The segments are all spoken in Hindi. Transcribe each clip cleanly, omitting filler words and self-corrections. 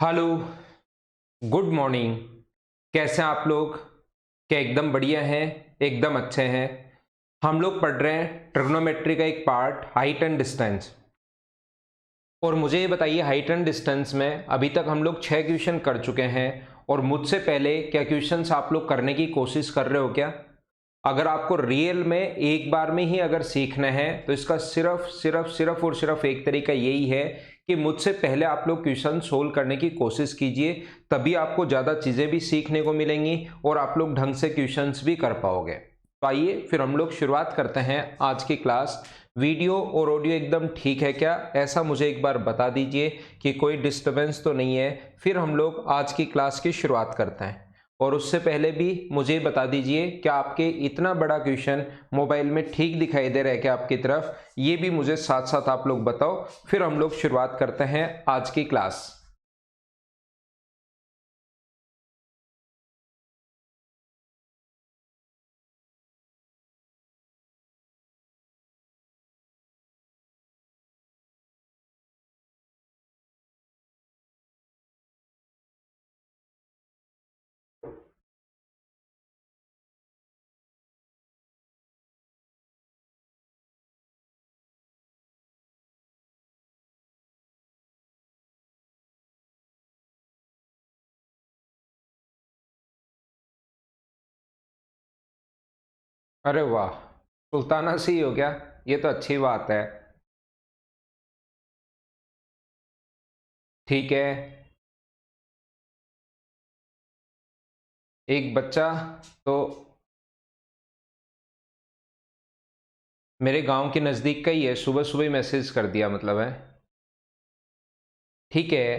Hello, good morning. कैसे हैं आप लोग? क्या एकदम बढ़िया हैं? एकदम अच्छे हैं। हम लोग पढ़ रहे हैं ट्रिग्नोमेट्री का एक पार्ट, हाइट एंड डिस्टेंस। और मुझे ये बताइए, हाइट एंड डिस्टेंस में अभी तक हम लोग 6 क्वेश्चन कर चुके हैं। और मुझसे पहले क्या क्वेश्चंस आप लोग करने की कोशिश कर रहे हो क्या? अगर आपको रियल में एक बार में ही अगर सीखना है तो इसका सिर्फ सिर्फ सिर्फ और सिर्फ एक तरीका यही है कि मुझसे पहले आप लोग क्वेश्चन सोल्व करने की कोशिश कीजिए। तभी आपको ज़्यादा चीज़ें भी सीखने को मिलेंगी और आप लोग ढंग से क्वेश्चंस भी कर पाओगे। तो आइए फिर हम लोग शुरुआत करते हैं आज की क्लास। वीडियो और ऑडियो एकदम ठीक है क्या, ऐसा मुझे एक बार बता दीजिए कि कोई डिस्टर्बेंस तो नहीं है। फिर हम लोग आज की क्लास की शुरुआत करते हैं। और उससे पहले भी मुझे बता दीजिए क्या आपके इतना बड़ा क्वेश्चन मोबाइल में ठीक दिखाई दे रहा है क्या आपकी तरफ? ये भी मुझे साथ साथ आप लोग बताओ। फिर हम लोग शुरुआत करते हैं आज की क्लास। अरे वाह, सुल्ताना से ही हो गया? ये तो अच्छी बात है। ठीक है। एक बच्चा तो मेरे गांव के नज़दीक का ही है, सुबह सुबह ही मैसेज कर दिया मतलब है। ठीक है।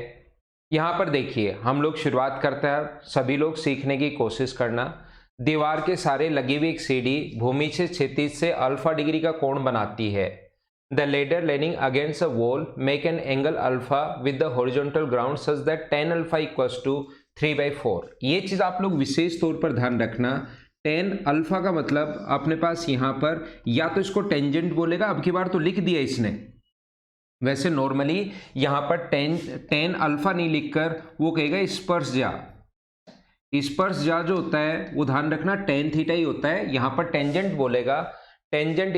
यहाँ पर देखिए, हम लोग शुरुआत करते हैं। सभी लोग सीखने की कोशिश करना। दीवार के सारे लगी हुई एक सीढ़ी भूमि से क्षैतिज से अल्फा डिग्री का कोण बनाती है। The ladder leaning against a wall make an angle alpha with the horizontal ground such that tan alpha equals to 3/4। ये चीज आप लोग विशेष तौर पर ध्यान रखना। टेन अल्फा का मतलब अपने पास यहाँ पर या तो इसको टेंजेंट बोलेगा, अब की बार तो लिख दिया इसने। वैसे नॉर्मली यहाँ पर टेन टेन अल्फा नहीं लिखकर वो कहेगा स्पर्श ज्या। स्पर्श ज्या जो होता है वो ध्यान रखना टेन थीटा ही होता है। यहाँ पर टेंजेंट बोलेगा, टेंजेंट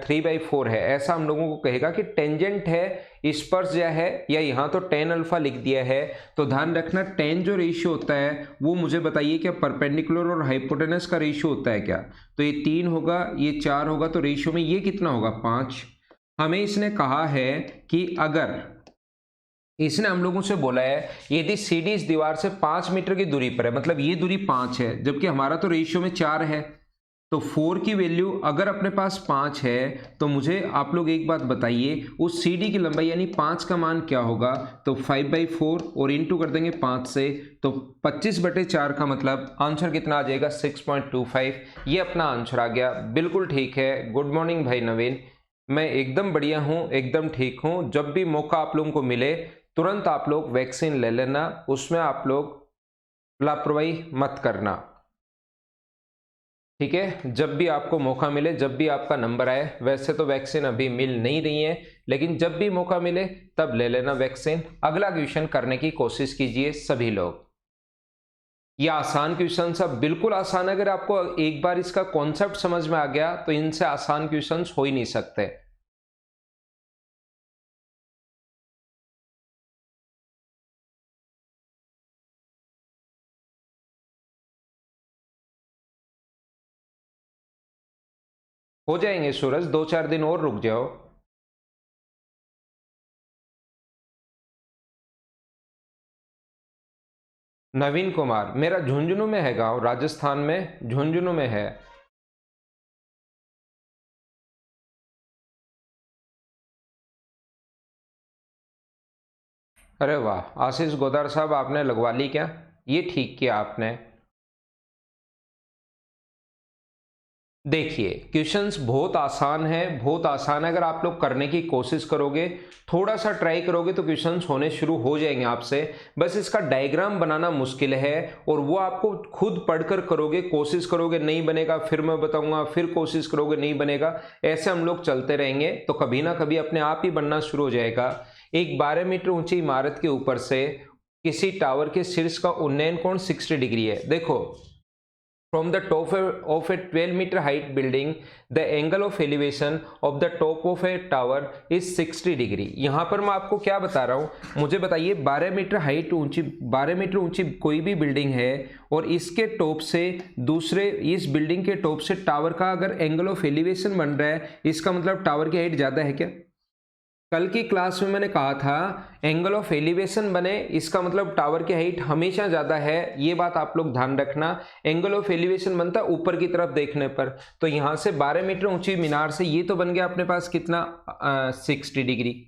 3/4 है, ऐसा हम लोगों को कहेगा कि टेंजेंट है स्पर्श ज्या है, या यहाँ तो टेन अल्फा लिख दिया है। तो ध्यान रखना टेन जो रेशियो होता है वो मुझे बताइए क्या परपेंडिकुलर और हाइपोटेनस का रेशियो होता है क्या? तो ये 3 होगा, ये 4 होगा, तो रेशियो में ये कितना होगा? 5। हमें इसने कहा है कि अगर इसने हम लोगों से बोला है यदि सीडी इस दीवार से 5 मीटर की दूरी पर है, मतलब ये दूरी 5 है जबकि हमारा तो रेशियो में 4 है, तो 4 की वैल्यू अगर अपने पास 5 है तो मुझे आप लोग एक बात बताइए उस सीडी की लंबाई यानी 5 का मान क्या होगा? तो 5/4 और इंटू कर देंगे 5 से, तो 25/4 का मतलब आंसर कितना आ जाएगा? 6.25। ये अपना आंसर आ गया। बिल्कुल ठीक है। गुड मॉर्निंग भाई नवीन। मैं एकदम बढ़िया हूँ, एकदम ठीक हूँ। जब भी मौका आप लोगों को मिले तुरंत आप लोग वैक्सीन ले लेना, उसमें आप लोग लापरवाही मत करना। ठीक है, जब भी आपको मौका मिले, जब भी आपका नंबर आए, वैसे तो वैक्सीन अभी मिल नहीं रही है लेकिन जब भी मौका मिले तब ले लेना वैक्सीन। अगला क्वेश्चन करने की कोशिश कीजिए सभी लोग। ये आसान क्वेश्चन सब बिल्कुल आसान है। अगर आपको एक बार इसका कॉन्सेप्ट समझ में आ गया तो इनसे आसान क्वेश्चन हो ही नहीं सकते। हो जाएंगे सूरज, 2-4 दिन और रुक जाओ। नवीन कुमार मेरा झुंझुनू में है गांव, राजस्थान में झुंझुनू में है। अरे वाह आशीष गोदार साहब, आपने लगवा ली क्या? ये ठीक किया आपने। देखिए क्वेश्चंस बहुत आसान है, बहुत आसान है। अगर आप लोग करने की कोशिश करोगे, थोड़ा सा ट्राई करोगे तो क्वेश्चंस होने शुरू हो जाएंगे आपसे। बस इसका डायग्राम बनाना मुश्किल है और वो आपको खुद पढ़कर करोगे, कोशिश करोगे नहीं बनेगा, फिर मैं बताऊंगा, फिर कोशिश करोगे नहीं बनेगा, ऐसे हम लोग चलते रहेंगे तो कभी ना कभी अपने आप ही बनना शुरू हो जाएगा। एक 12 मीटर ऊंची इमारत के ऊपर से किसी टावर के शीर्ष का उन्नयन कोण 60 डिग्री है। देखो, from the top of a 12 meter height building the angle of elevation of the top of a tower is 60 degree. यहाँ पर मैं आपको क्या बता रहा हूँ, मुझे बताइए 12 मीटर हाइट ऊंची, 12 मीटर ऊंची कोई भी बिल्डिंग है और इसके टॉप से दूसरे, इस बिल्डिंग के टॉप से टावर का अगर एंगल ऑफ एलिवेशन बन रहा है, इसका मतलब टावर की हाइट ज़्यादा है क्या? कल की क्लास में मैंने कहा था एंगल ऑफ एलिवेशन बने, इसका मतलब टावर की हाइट हमेशा ज़्यादा है। ये बात आप लोग ध्यान रखना। एंगल ऑफ एलिवेशन बनता है ऊपर की तरफ देखने पर, तो यहाँ से 12 मीटर ऊंची मीनार से ये तो बन गया अपने पास कितना, 60 डिग्री।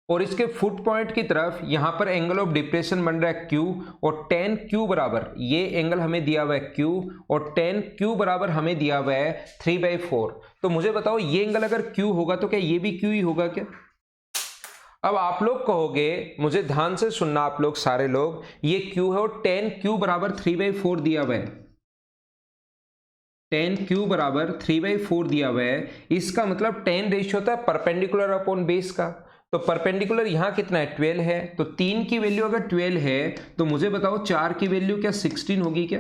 और इसके फुट पॉइंट की तरफ यहाँ पर एंगल ऑफ डिप्रेशन बन रहा है Q, और tan Q बराबर, ये एंगल हमें दिया हुआ है Q, और tan Q बराबर हमें दिया हुआ है 3/4। तो मुझे बताओ ये एंगल अगर Q होगा तो क्या ये भी Q ही होगा क्या? अब आप लोग कहोगे, मुझे ध्यान से सुनना आप लोग सारे लोग, ये Q है और tan Q बराबर 3/4 दिया हुआ है, tan Q बराबर 3/4 दिया हुआ है। इसका मतलब tan रेशियो होता है परपेंडिकुलर अपॉन बेस का, तो परपेंडिकुलर यहाँ कितना है, 12 है, तो 3 की वैल्यू अगर 12 है तो मुझे बताओ 4 की वैल्यू क्या 16 होगी क्या?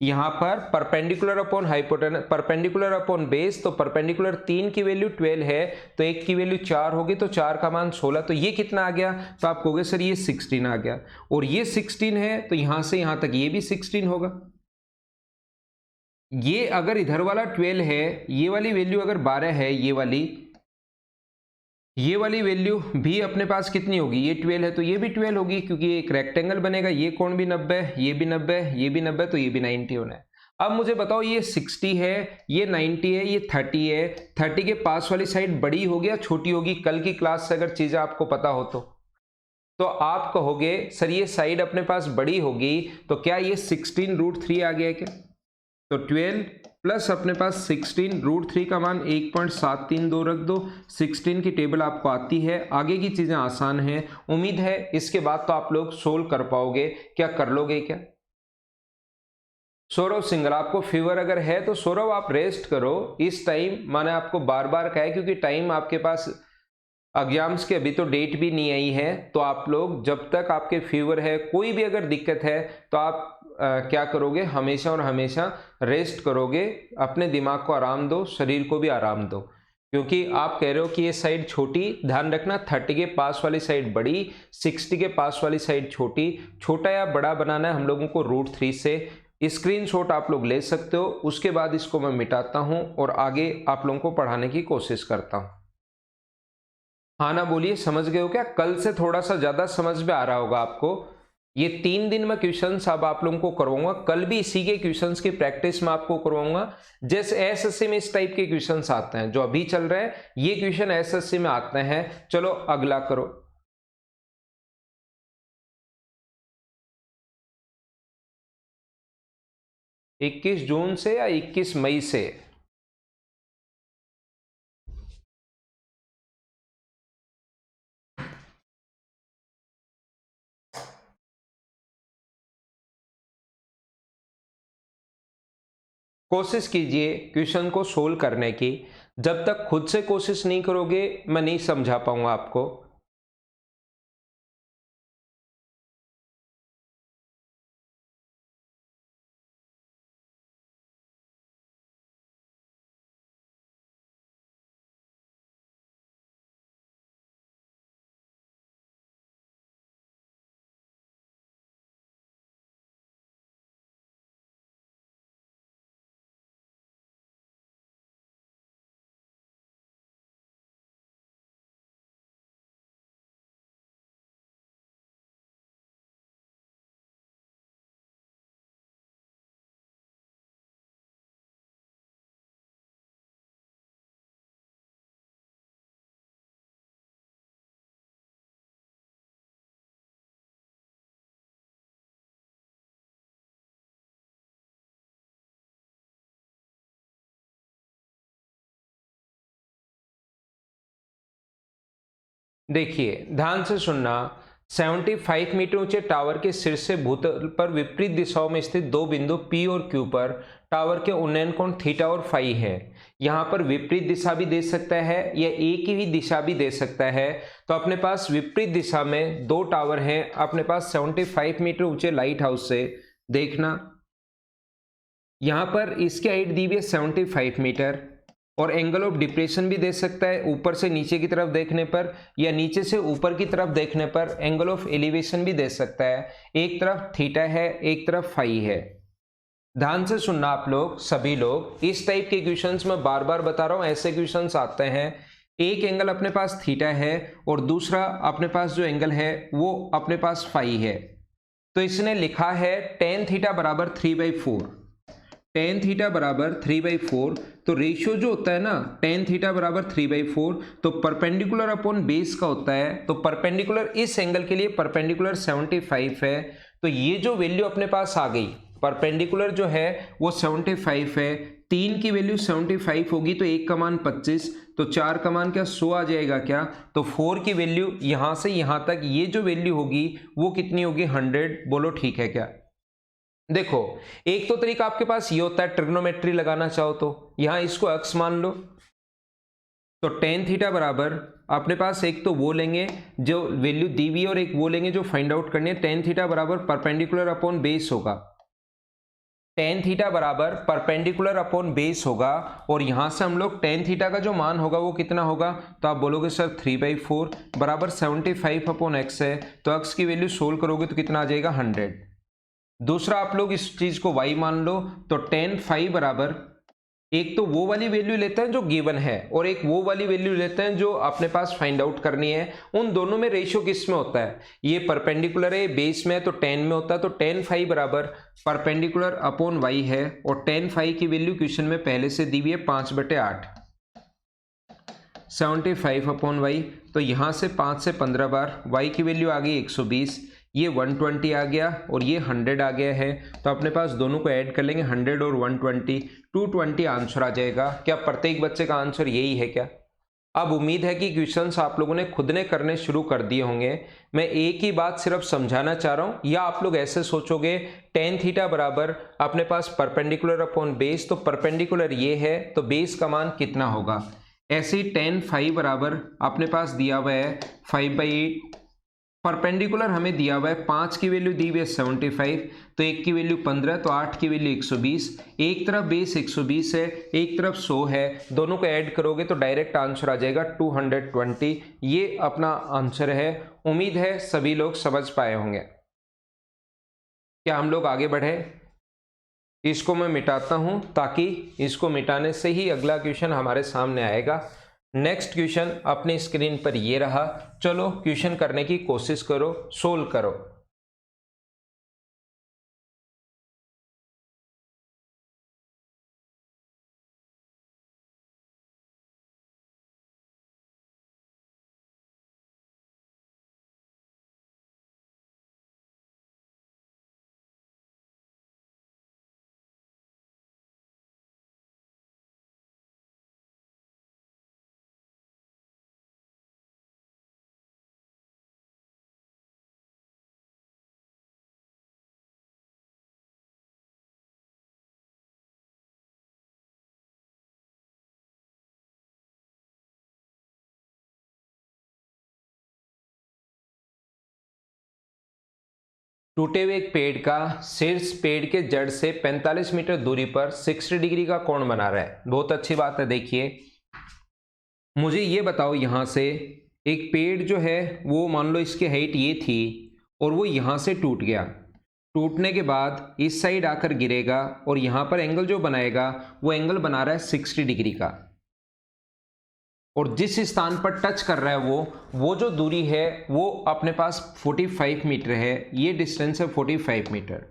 यहाँ पर perpendicular upon hypotenuse, perpendicular upon base, तो परपेंडिकुलर 3 की वैल्यू 12 है तो 1 की वैल्यू 4 होगी, तो 4 का मान 16, तो ये कितना आ गया? तो आप कहोगे सर ये 16 आ गया, और ये 16 है तो यहाँ से यहाँ तक ये भी 16 होगा। ये अगर इधर वाला 12 है, ये वाली वैल्यू अगर 12 है, ये वाली वैल्यू भी अपने पास कितनी होगी, ये 12 है तो ये भी 12 होगी, क्योंकि ये एक रेक्टेंगल बनेगा, ये कोण भी 90, ये भी 90, ये भी 90, तो ये भी 90 होना है। अब मुझे बताओ ये 60 है, ये 90 है, ये 30 है, 30 के पास वाली साइड बड़ी होगी या छोटी होगी? कल की क्लास से अगर चीजें आपको पता हो तो आप कहोगे सर ये साइड अपने पास बड़ी होगी, तो क्या ये 16√3 आ गया क्या? तो 12 प्लस अपने पास 16√3 का मान 1.732 रख दो, 16 की टेबल आपको आती है। आगे की चीजें आसान हैं, उम्मीद है इसके बाद तो आप लोग सोल्व कर पाओगे। क्या कर लोगे क्या? सौरभ सिंगल, आपको फीवर अगर है तो सौरभ आप रेस्ट करो इस टाइम, मैंने आपको बार बार कहा है, क्योंकि टाइम आपके पास एग्जाम्स की अभी तो डेट भी नहीं आई है, तो आप लोग जब तक आपके फीवर है, कोई भी अगर दिक्कत है तो आप क्या करोगे, हमेशा और हमेशा रेस्ट करोगे, अपने दिमाग को आराम दो, शरीर को भी आराम दो, क्योंकि आप कह रहे हो कि ये साइड छोटी, ध्यान रखना 30 के पास वाली साइड बड़ी, 60 के पास वाली साइड छोटी। छोटा या बड़ा बनाना है हम लोगों को √3 से। स्क्रीनशॉट आप लोग ले सकते हो, उसके बाद इसको मैं मिटाता हूं और आगे आप लोगों को पढ़ाने की कोशिश करता हूं। हाँ ना बोलिए, समझ गए हो क्या? कल से थोड़ा सा ज्यादा समझ में आ रहा होगा आपको। ये 3 दिन में क्वेश्चंस अब आप लोगों को करवाऊंगा, कल भी इसी के क्वेश्चंस की प्रैक्टिस में आपको करवाऊंगा। जैसे एसएससी में इस टाइप के क्वेश्चंस आते हैं, जो अभी चल रहे हैं ये क्वेश्चन एसएससी में आते हैं। चलो अगला करो। इक्कीस जून से या 21 मई से? कोशिश कीजिए क्वेश्चन को सोल्व करने की। जब तक खुद से कोशिश नहीं करोगे मैं नहीं समझा पाऊंगा आपको। देखिए ध्यान से सुनना, 75 मीटर ऊंचे टावर के शीर्ष से भूतल पर विपरीत दिशाओं में स्थित दो बिंदु P और Q पर टावर के उन्नयन कोण थीटा और फाई है। यहाँ पर विपरीत दिशा भी दे सकता है या एक ही दिशा भी दे सकता है। तो अपने पास विपरीत दिशा में दो टावर हैं अपने पास 75 मीटर ऊंचे लाइट हाउस से। देखना यहाँ पर इसकी हाइट दी हुई है 75 मीटर और एंगल ऑफ डिप्रेशन भी दे सकता है ऊपर से नीचे की तरफ देखने पर या नीचे से ऊपर की तरफ देखने पर एंगल ऑफ एलिवेशन भी दे सकता है। एक तरफ थीटा है, एक तरफ फाई है। ध्यान से सुनना आप लोग, सभी लोग, इस टाइप के क्वेश्चंस मैं बार बार बता रहा हूं, ऐसे क्वेश्चंस आते हैं। एक एंगल अपने पास थीटा है और दूसरा अपने पास जो एंगल है वो अपने पास फाई है। तो इसने लिखा है tan थीटा बराबर 3/4, tan थीटा बराबर 3/4। तो रेशियो जो होता है ना tan थीटा बराबर 3/4, तो परपेंडिकुलर अपॉन बेस का होता है। तो परपेंडिकुलर इस एंगल के लिए परपेंडिकुलर 75 है। तो ये जो वैल्यू अपने पास आ गई, परपेंडिकुलर जो है वो 75 है। 3 की वैल्यू 75 होगी तो 1 का मान 25, तो 4 का मान क्या 100 आ जाएगा क्या। तो 4 की वैल्यू यहां से यहां तक ये जो वैल्यू होगी वो कितनी होगी 100। बोलो ठीक है क्या। देखो एक तो तरीका आपके पास ये होता है ट्रिग्नोमेट्री लगाना चाहो तो यहां इसको अक्स मान लो। तो tan थीटा बराबर अपने पास एक तो वो लेंगे जो वैल्यू दी हुई है और एक वो लेंगे जो फाइंड आउट करनी है। tan थीटा बराबर परपेंडिकुलर अपॉन बेस होगा, tan थीटा बराबर परपेंडिकुलर अपॉन बेस होगा और यहां से हम लोग tan थीटा का जो मान होगा वो कितना होगा। तो आप बोलोगे सर 3/4 बराबर 75 अपॉन एक्स है। तो एक्स की वैल्यू सोल्व करोगे तो कितना आ जाएगा 100। दूसरा आप लोग इस चीज को y मान लो। तो tan फाई बराबर एक तो वो वाली वैल्यू लेते हैं जो गिवन है और एक वो वाली वैल्यू लेते हैं जो अपने पास फाइंड आउट करनी है। उन दोनों में रेशियो किस में होता है, ये परपेंडिकुलर है बेस में तो tan में होता है। तो tan फाई बराबर परपेंडिकुलर अपॉन y है और tan फाई की वैल्यू क्वेश्चन में पहले से दी हुई है 5/8, 75 अपॉन y। तो यहां से 5 से 15 बार y की वैल्यू आ गई 120, ये 120 आ गया और ये 100 आ गया है। तो अपने पास दोनों को ऐड कर लेंगे 100 और 120, 220 आंसर आ जाएगा। क्या प्रत्येक बच्चे का आंसर यही है क्या। अब उम्मीद है कि क्वेश्चंस आप लोगों ने खुद ने करने शुरू कर दिए होंगे। मैं एक ही बात सिर्फ समझाना चाह रहा हूं, या आप लोग ऐसे सोचोगे tan थीटा बराबर अपने पास परपेंडिकुलर अपॉन बेस, तो परपेंडिकुलर ये है तो बेस का मान कितना होगा। ऐसे ही tan फाई बराबर अपने पास दिया हुआ है 5/8, परपेंडिकुलर हमें दिया हुआ है 5 की वैल्यू दी हुई है 75, तो 1 की वैल्यू 15, तो 8 की वैल्यू 120। एक तरफ बेस 120 है, एक तरफ 100 है, दोनों को ऐड करोगे तो डायरेक्ट आंसर आ जाएगा 220। ये अपना आंसर है। उम्मीद है सभी लोग समझ पाए होंगे। क्या हम लोग आगे बढ़े। इसको मैं मिटाता हूं ताकि इसको मिटाने से ही अगला क्वेश्चन हमारे सामने आएगा। नेक्स्ट क्वेश्चन अपनी स्क्रीन पर ये रहा। चलो क्वेश्चन करने की कोशिश करो, सोल्व करो। टूटे हुए एक पेड़ का शीर्ष पेड़ के जड़ से 45 मीटर दूरी पर 60 डिग्री का कोण बना रहा है। बहुत अच्छी बात है। देखिए मुझे ये बताओ, यहां से एक पेड़ जो है वो मान लो इसकी हाइट ये थी और वो यहां से टूट गया। टूटने के बाद इस साइड आकर गिरेगा और यहां पर एंगल जो बनाएगा वो एंगल बना रहा है 60 डिग्री का। और जिस स्थान पर टच कर रहा है वो जो दूरी है वो अपने पास 45 मीटर है। ये डिस्टेंस है 45 मीटर।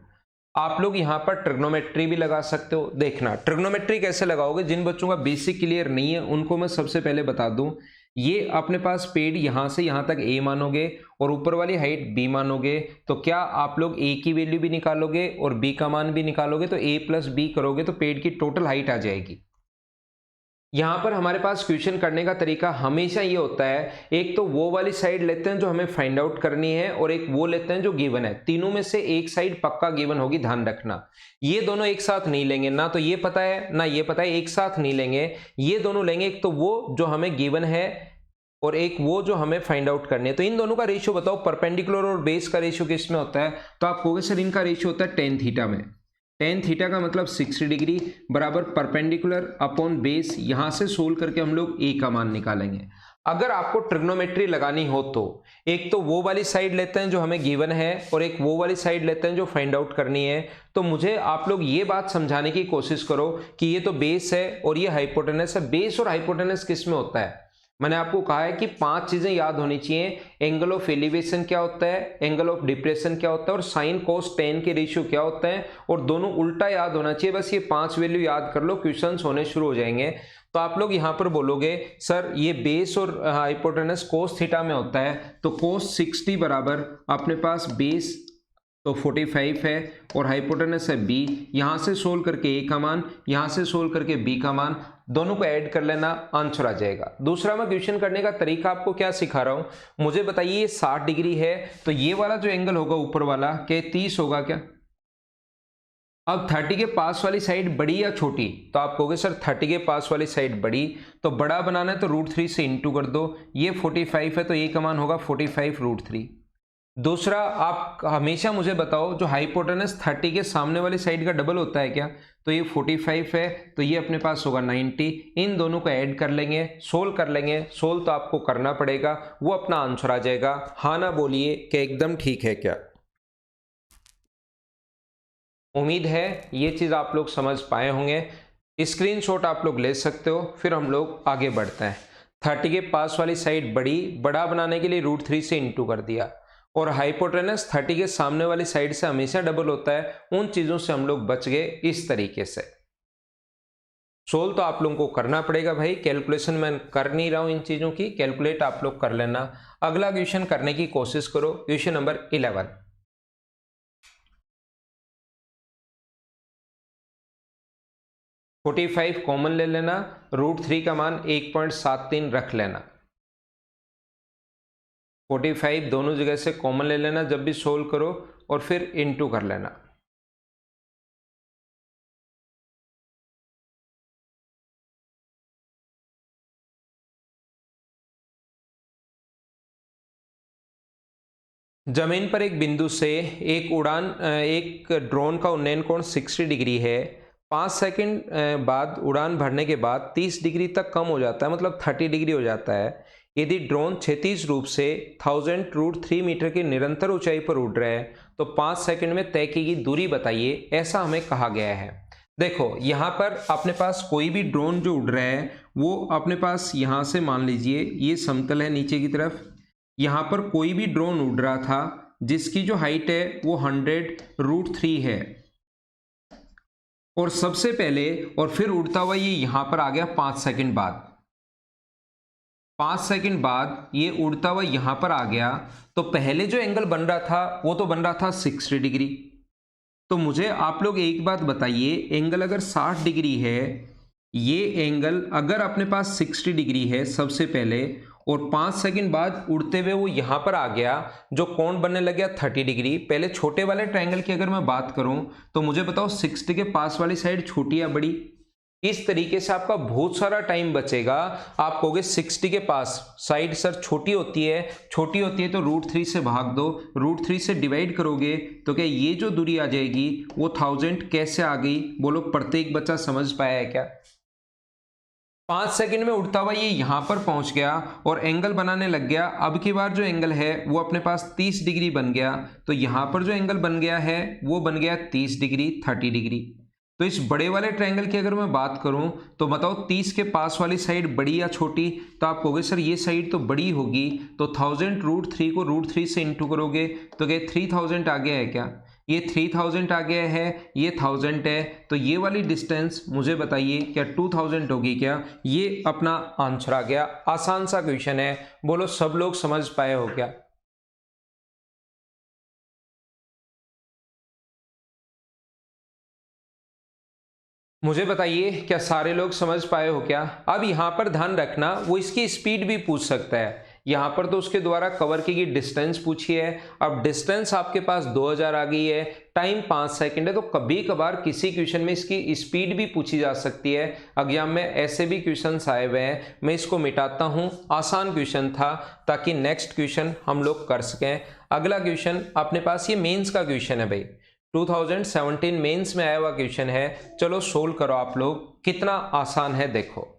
आप लोग यहाँ पर ट्रिग्नोमेट्री भी लगा सकते हो। देखना ट्रिग्नोमेट्री कैसे लगाओगे, जिन बच्चों का बेसिक क्लियर नहीं है उनको मैं सबसे पहले बता दूं। ये अपने पास पेड़ यहाँ से यहाँ तक a मानोगे और ऊपर वाली हाइट b मानोगे, तो क्या आप लोग a की वैल्यू भी निकालोगे और b का मान भी निकालोगे, तो a + b करोगे तो पेड़ की टोटल हाइट आ जाएगी। यहाँ पर हमारे पास क्वेश्चन करने का तरीका हमेशा ये होता है, एक तो वो वाली साइड लेते हैं जो हमें फाइंड आउट करनी है और एक वो लेते हैं जो गिवन है। तीनों में से एक साइड पक्का गिवन होगी, ध्यान रखना। ये दोनों एक साथ नहीं लेंगे, ना तो ये पता है ना ये पता है, एक साथ नहीं लेंगे। ये दोनों लेंगे, एक तो वो जो हमें गिवन है और एक वो जो हमें फाइंड आउट करनी है। तो इन दोनों का रेशियो बताओ, परपेंडिकुलर और बेस का रेशियो किस में होता है? तो आप कहोगे सर इनका रेशियो होता है टेन थीटा में। टेन थीटा का मतलब 60 डिग्री बराबर परपेंडिकुलर अपॉन बेस। यहां से सोल्व करके हम लोग ए का मान निकालेंगे। अगर आपको ट्रिग्नोमेट्री लगानी हो तो एक तो वो वाली साइड लेते हैं जो हमें गिवन है और एक वो वाली साइड लेते हैं जो फाइंड आउट करनी है। तो मुझे आप लोग ये बात समझाने की कोशिश करो कि ये तो बेस है और ये हाइपोटेनस है। बेस और हाइपोटेनस किस में होता है? मैंने आपको कहा है कि 5 चीजें याद होनी चाहिए। एंगल ऑफ एलिवेशन क्या होता है, एंगल ऑफ डिप्रेशन क्या होता है और साइन कोस टेन के रेशियो क्या होता है, और दोनों उल्टा याद होना चाहिए। बस ये 5 वैल्यू याद कर लो, क्वेश्चंस होने शुरू हो जाएंगे। तो आप लोग यहां पर बोलोगे सर ये बेस और हाइपोटेनस कोस थीटा में होता है, तो कोस 60 बराबर अपने पास बेस तो 45 है और हाइपोटेनस है बी। यहां से सोल्व करके ए का मान, यहां से सोल्व करके बी का मान, दोनों को ऐड कर लेना, आंसर आ जाएगा। दूसरा मैं क्वेश्चन करने का तरीका आपको क्या सिखा रहा हूं, मुझे बताइए ये 60 डिग्री है तो ये वाला जो एंगल होगा ऊपर वाला क्या 30 होगा क्या? अब 30 के पास वाली साइड बड़ी या छोटी? तो आप कहोगे सर 30 के पास वाली साइड बड़ी, तो बड़ा बनाना है तो √3 से इंटू कर दो। ये 45 है तो ये का मान होगा 45√3। दूसरा, आप हमेशा मुझे बताओ जो हाइपोटेनस 30 के सामने वाली साइड का डबल होता है क्या? तो ये 45 है तो ये अपने पास होगा 90। इन दोनों को ऐड कर लेंगे, सोल्व कर लेंगे। सोल्व तो आपको करना पड़ेगा, वो अपना आंसर आ जाएगा। हाँ ना बोलिए कि एकदम ठीक है क्या? उम्मीद है ये चीज आप लोग समझ पाए होंगे। स्क्रीनशॉट आप लोग ले सकते हो, फिर हम लोग आगे बढ़ते हैं। 30 के पास वाली साइड बड़ी, बड़ा बनाने के लिए √3 से इंटू कर दिया, और हाइपोटेनस 30 के सामने वाली साइड से हमेशा डबल होता है, उन चीजों से हम लोग बच गए इस तरीके से। सोल्व तो आप लोगों को करना पड़ेगा भाई, कैलकुलेशन मैं कर नहीं रहा हूं इन चीजों की, कैलकुलेट आप लोग कर लेना। अगला क्वेश्चन करने की कोशिश करो, क्वेश्चन नंबर 11। 45 कॉमन ले लेना, √3 का मान 1.73 रख लेना। 45 दोनों जगह से कॉमन ले लेना जब भी सोल्व करो, और फिर इनटू कर लेना। जमीन पर एक बिंदु से एक ड्रोन का उन्नयन कोण 60 डिग्री है। 5 सेकंड बाद उड़ान भरने के बाद 30 डिग्री तक कम हो जाता है, मतलब 30 डिग्री हो जाता है। यदि ड्रोन क्षैतिज रूप से 1000√3 मीटर की निरंतर ऊंचाई पर उड़ रहा है तो 5 सेकंड में तय की गई दूरी बताइए, ऐसा हमें कहा गया है। देखो यहाँ पर अपने पास कोई भी ड्रोन जो उड़ रहा है वो अपने पास यहाँ से मान लीजिए ये समतल है नीचे की तरफ, यहाँ पर कोई भी ड्रोन उड़ रहा था जिसकी जो हाइट है वो 100√3 है, और सबसे पहले और फिर उड़ता हुआ ये यहां पर आ गया 5 सेकंड बाद। 5 सेकंड बाद ये उड़ता हुआ यहां पर आ गया, तो पहले जो एंगल बन रहा था वो तो बन रहा था 60 डिग्री। तो मुझे आप लोग एक बात बताइए, एंगल अगर 60 डिग्री है, ये एंगल अगर अपने पास 60 डिग्री है सबसे पहले, और 5 सेकंड बाद उड़ते हुए वो यहां पर आ गया, जो कोण बनने लग गया 30 डिग्री। पहले छोटे वाले ट्रायंगल की अगर मैं बात करूं तो मुझे बताओ 60 के पास वाली साइड छोटी या बड़ी? इस तरीके से आपका बहुत सारा टाइम बचेगा। आप कहोगे 60 के पास साइड सर छोटी होती है, छोटी होती है तो √3 से भाग दो, √3 से डिवाइड करोगे तो क्या ये जो दूरी आ जाएगी वो 1000 कैसे आ गई? बोलो प्रत्येक बच्चा समझ पाया है क्या? 5 सेकंड में उड़ता हुआ ये यहां पर पहुंच गया और एंगल बनाने लग गया। अब की बार जो एंगल है वो अपने पास 30 डिग्री बन गया, तो यहां पर जो एंगल बन गया है वो बन गया 30 डिग्री, 30 डिग्री। तो इस बड़े वाले ट्रायंगल की अगर मैं बात करूं तो बताओ 30 के पास वाली साइड बड़ी या छोटी? तो आप कहोगे सर ये साइड तो बड़ी होगी, तो 1000√3 को √3 से इंटू करोगे तो क्या 3000 आ गया है क्या? ये 3000 आ गया है, ये 1000 है, तो ये वाली डिस्टेंस मुझे बताइए क्या 2000 होगी क्या? ये अपना आंसर आ गया। आसान सा क्वेश्चन है, बोलो सब लोग समझ पाए हो क्या? मुझे बताइए क्या सारे लोग समझ पाए हो क्या? अब यहाँ पर ध्यान रखना, वो इसकी स्पीड भी पूछ सकता है। यहाँ पर तो उसके द्वारा कवर की गई डिस्टेंस पूछी है। अब डिस्टेंस आपके पास 2000 आ गई है, टाइम 5 सेकंड है, तो कभी कभार किसी क्वेश्चन में इसकी स्पीड भी पूछी जा सकती है। एग्जाम में ऐसे भी क्वेश्चन आए हुए हैं। मैं इसको मिटाता हूँ, आसान क्वेश्चन था, ताकि नेक्स्ट क्वेश्चन हम लोग कर सकें। अगला क्वेश्चन अपने पास ये मेंस का क्वेश्चन है भाई, 2017 मेंस में आया हुआ क्वेश्चन है। चलो सोल्व करो आप लोग, कितना आसान है देखो।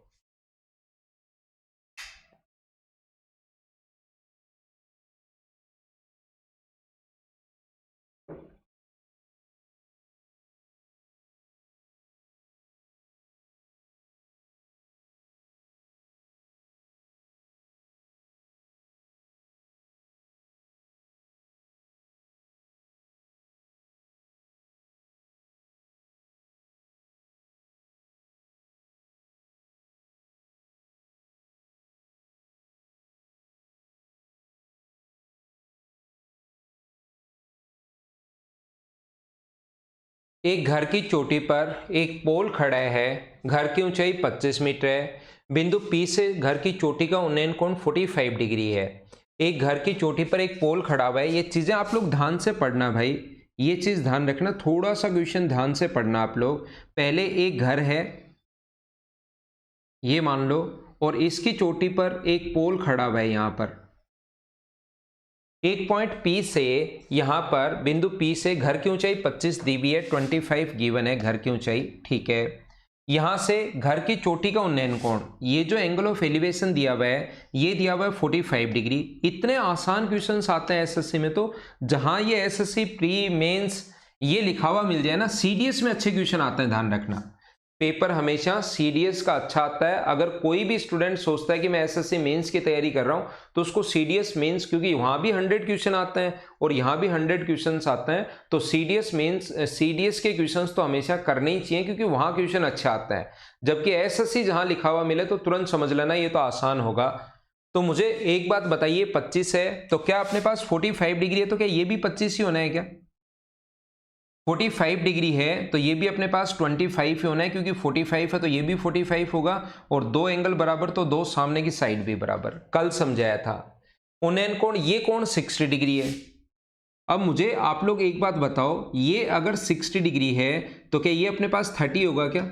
एक घर की चोटी पर एक पोल खड़ा है, घर की ऊंचाई 25 मीटर है, बिंदु P से घर की चोटी का उन्नयन कोण 45 डिग्री है। एक घर की चोटी पर एक पोल खड़ा हुआ है। ये चीजें आप लोग ध्यान से पढ़ना भाई, ये चीज ध्यान रखना, थोड़ा सा क्वेश्चन ध्यान से पढ़ना आप लोग। पहले एक घर है ये मान लो, और इसकी चोटी पर एक पोल खड़ा हुआ है। यहां पर एक पॉइंट P से, यहां पर बिंदु P से घर की ऊंचाई 25 दी हुई है, 25 गिवन है घर की ऊंचाई, ठीक है। यहां से घर की चोटी का उन्नयन कोण, ये जो एंगल ऑफ एलिवेशन दिया हुआ है, ये दिया हुआ है 45 डिग्री। इतने आसान क्वेश्चंस आते हैं एसएससी में, तो जहां ये एसएससी प्री मेंस ये लिखा हुआ मिल जाए ना, सीडीएस में अच्छे क्वेश्चन आते हैं, ध्यान रखना। पेपर हमेशा सीडीएस का अच्छा आता है। अगर कोई भी स्टूडेंट सोचता है कि मैं एसएससी मेंस की तैयारी कर रहा हूं, तो उसको सीडीएस मेंस, क्योंकि वहां भी 100 क्वेश्चन आते हैं और यहां भी 100 क्वेश्चंस आते हैं, तो सीडीएस मेंस, सीडीएस के क्वेश्चंस तो हमेशा करने ही चाहिए, क्योंकि वहां क्वेश्चन अच्छा आता है। जबकि एसएससी जहां लिखा हुआ मिले तो तुरंत समझ लेना ये तो आसान होगा। तो मुझे एक बात बताइए, 25 है तो क्या अपने पास 45 डिग्री है, तो क्या ये भी 25 ही होना है क्या? 45 डिग्री है तो ये भी अपने पास 25 ही होना है, क्योंकि 45 है तो ये भी 45 होगा, और दो एंगल बराबर तो दो सामने की साइड भी बराबर, कल समझाया था। उन्नयन कोण, ये कोण 60 डिग्री है। अब मुझे आप लोग एक बात बताओ, ये अगर 60 डिग्री है तो क्या ये अपने पास 30 होगा क्या?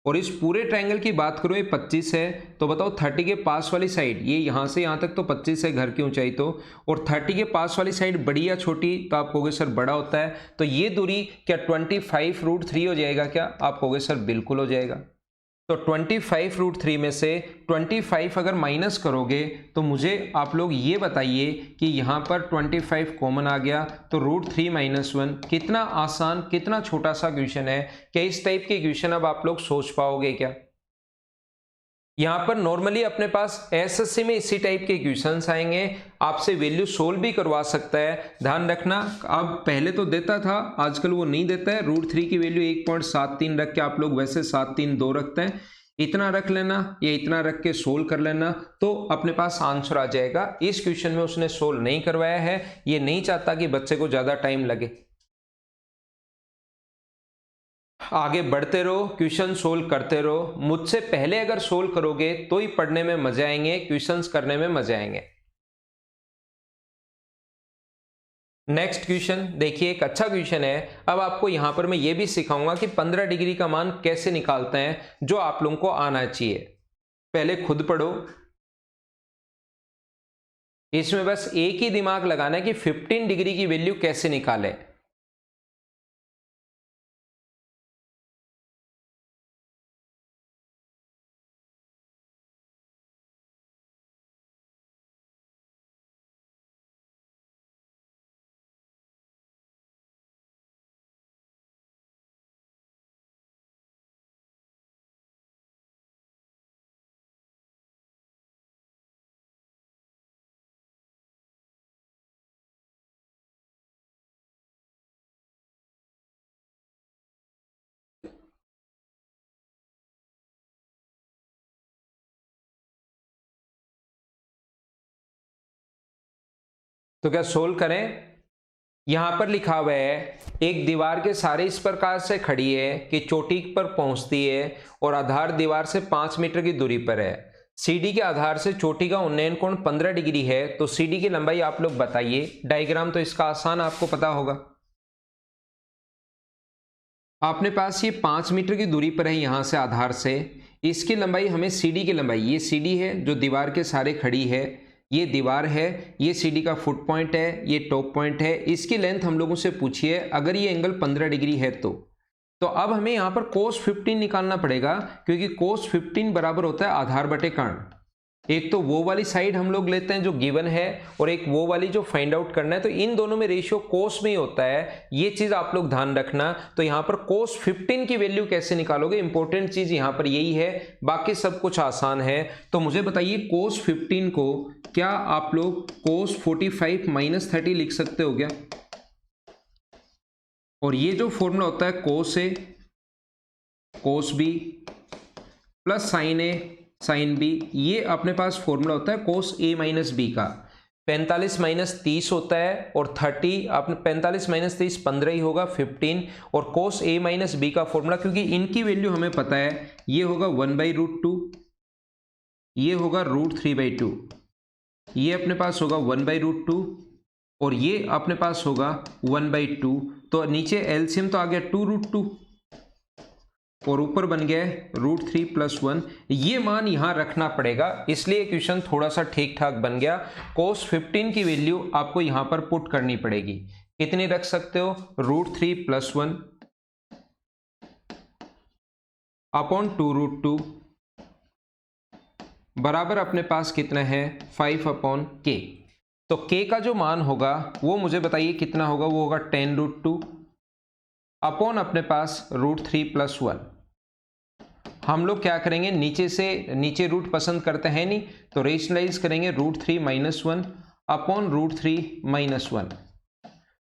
और इस पूरे ट्रायंगल की बात करो, ये 25 है, तो बताओ 30 के पास वाली साइड, ये यहां से यहां तक तो 25 है घर की ऊंचाई तो, और 30 के पास वाली साइड बड़ी या छोटी, तो आप कहोगे सर बड़ा होता है, तो ये दूरी क्या 25√3 हो जाएगा क्या? आप कहोगे सर बिल्कुल हो जाएगा। तो 25√3 में से 25 अगर माइनस करोगे, तो मुझे आप लोग ये बताइए कि यहां पर 25 कॉमन आ गया, तो √3 - 1, कितना आसान, कितना छोटा सा क्वेश्चन है। क्या इस टाइप के क्वेश्चन अब आप लोग सोच पाओगे क्या? यहां पर नॉर्मली अपने पास एसएससी में इसी टाइप के क्वेश्चंस आएंगे, आपसे वैल्यू सोल्व भी करवा सकता है, ध्यान रखना। अब पहले तो देता था, आजकल वो नहीं देता है। √3 की वैल्यू 1.73 रख के, आप लोग वैसे 732 रखते हैं, इतना रख लेना या इतना रख के सोल्व कर लेना, तो अपने पास आंसर आ जाएगा। इस क्वेश्चन में उसने सोल्व नहीं करवाया है, ये नहीं चाहता कि बच्चे को ज्यादा टाइम लगे। आगे बढ़ते रहो, क्वेश्चन सोल्व करते रहो, मुझसे पहले अगर सोल्व करोगे तो ही पढ़ने में मजे आएंगे, क्वेश्चंस करने में मजे आएंगे। नेक्स्ट क्वेश्चन देखिए, एक अच्छा क्वेश्चन है। अब आपको यहां पर मैं ये भी सिखाऊंगा कि 15 डिग्री का मान कैसे निकालते हैं, जो आप लोगों को आना चाहिए। पहले खुद पढ़ो, इसमें बस एक ही दिमाग लगाना है कि 15 डिग्री की वैल्यू कैसे निकाले। तो क्या सोल्व करें? यहां पर लिखा हुआ है एक दीवार के सारे इस प्रकार से खड़ी है कि चोटी पर पहुंचती है और आधार दीवार से 5 मीटर की दूरी पर है। सीडी के आधार से चोटी का उन्नयन कोण 15 डिग्री है, तो सीडी की लंबाई आप लोग बताइए। डायग्राम तो इसका आसान आपको पता होगा। आपने पास ये 5 मीटर की दूरी पर है यहां से आधार से, इसकी लंबाई हमें सीडी की लंबाई, ये सीडी है जो दीवार के सारे खड़ी है, ये दीवार है, ये सीडी का फुट पॉइंट है, ये टॉप पॉइंट है, इसकी लेंथ हम लोगों से पूछी है। अगर ये एंगल 15 डिग्री है तो अब हमें यहां पर cos 15 निकालना पड़ेगा, क्योंकि cos 15 बराबर होता है आधार बटे कर्ण। एक तो वो वाली साइड हम लोग लेते हैं जो गिवन है, और एक वो वाली जो फाइंड आउट करना है, तो इन दोनों में रेशियो कोस में ही होता है। ये चीज आप लोग ध्यान रखना। तो यहां पर cos 15 की वैल्यू कैसे निकालोगे, इंपॉर्टेंट चीज यहां पर यही है, बाकी सब कुछ आसान है। तो मुझे बताइए cos 15 को क्या आप लोग cos 45 माइनस 30 लिख सकते हो क्या? और ये जो फॉर्मूला होता है cos A cos B plus sin A sin B, ये अपने पास फॉर्मूला होता है cos A माइनस B का। 45 माइनस 30 होता है और 30, अपने 45 माइनस 30 15 ही होगा 15, और cos A माइनस B का फॉर्मूला, क्योंकि इनकी वैल्यू हमें पता है, ये होगा 1/√2, ये होगा √3/2, ये अपने पास होगा 1/√2 और ये अपने पास होगा 1/2। तो नीचे एलसीएम तो आ गया 2√2 और ऊपर बन गया है √3 + 1। ये मान यहां रखना पड़ेगा, इसलिए क्वेश्चन थोड़ा सा ठीक ठाक बन गया। cos 15 की वैल्यू आपको यहां पर पुट करनी पड़ेगी। कितनी रख सकते हो? √3 + 1 अपॉन 2√2 बराबर अपने पास कितना है 5/k। तो k का जो मान होगा वो मुझे बताइए कितना होगा, वो होगा 10√2 अपॉन अपने पास √3 + 1। हम लोग क्या करेंगे, नीचे से नीचे रूट पसंद करते हैं नहीं, तो रेशनलाइज करेंगे √3 - 1 अपॉन √3 - 1।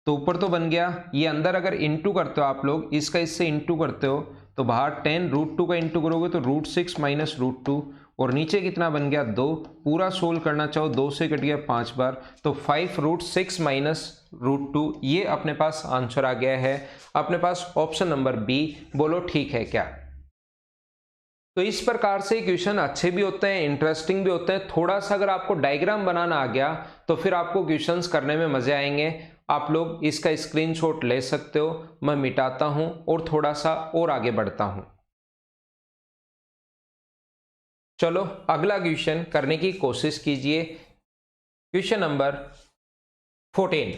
तो ऊपर तो बन गया, ये अंदर अगर इंटू करते हो आप लोग, इसका इससे इंटू करते हो तो बाहर 10 √2 का इंटू करोगे तो √6 - √2, और नीचे कितना बन गया 2। पूरा सोल्व करना चाहो 2 से कट गया 5 बार, तो 5√6 - √2, ये अपने पास आंसर आ गया है। अपने पास ऑप्शन नंबर बी, बोलो ठीक है क्या? तो इस प्रकार से क्वेश्चन अच्छे भी होते हैं, इंटरेस्टिंग भी होते हैं। थोड़ा सा अगर आपको डायग्राम बनाना आ गया तो फिर आपको क्वेश्चंस करने में मजे आएंगे। आप लोग इसका स्क्रीनशॉट ले सकते हो, मैं मिटाता हूं और थोड़ा सा और आगे बढ़ता हूं। चलो अगला क्वेश्चन करने की कोशिश कीजिए। Question number 14।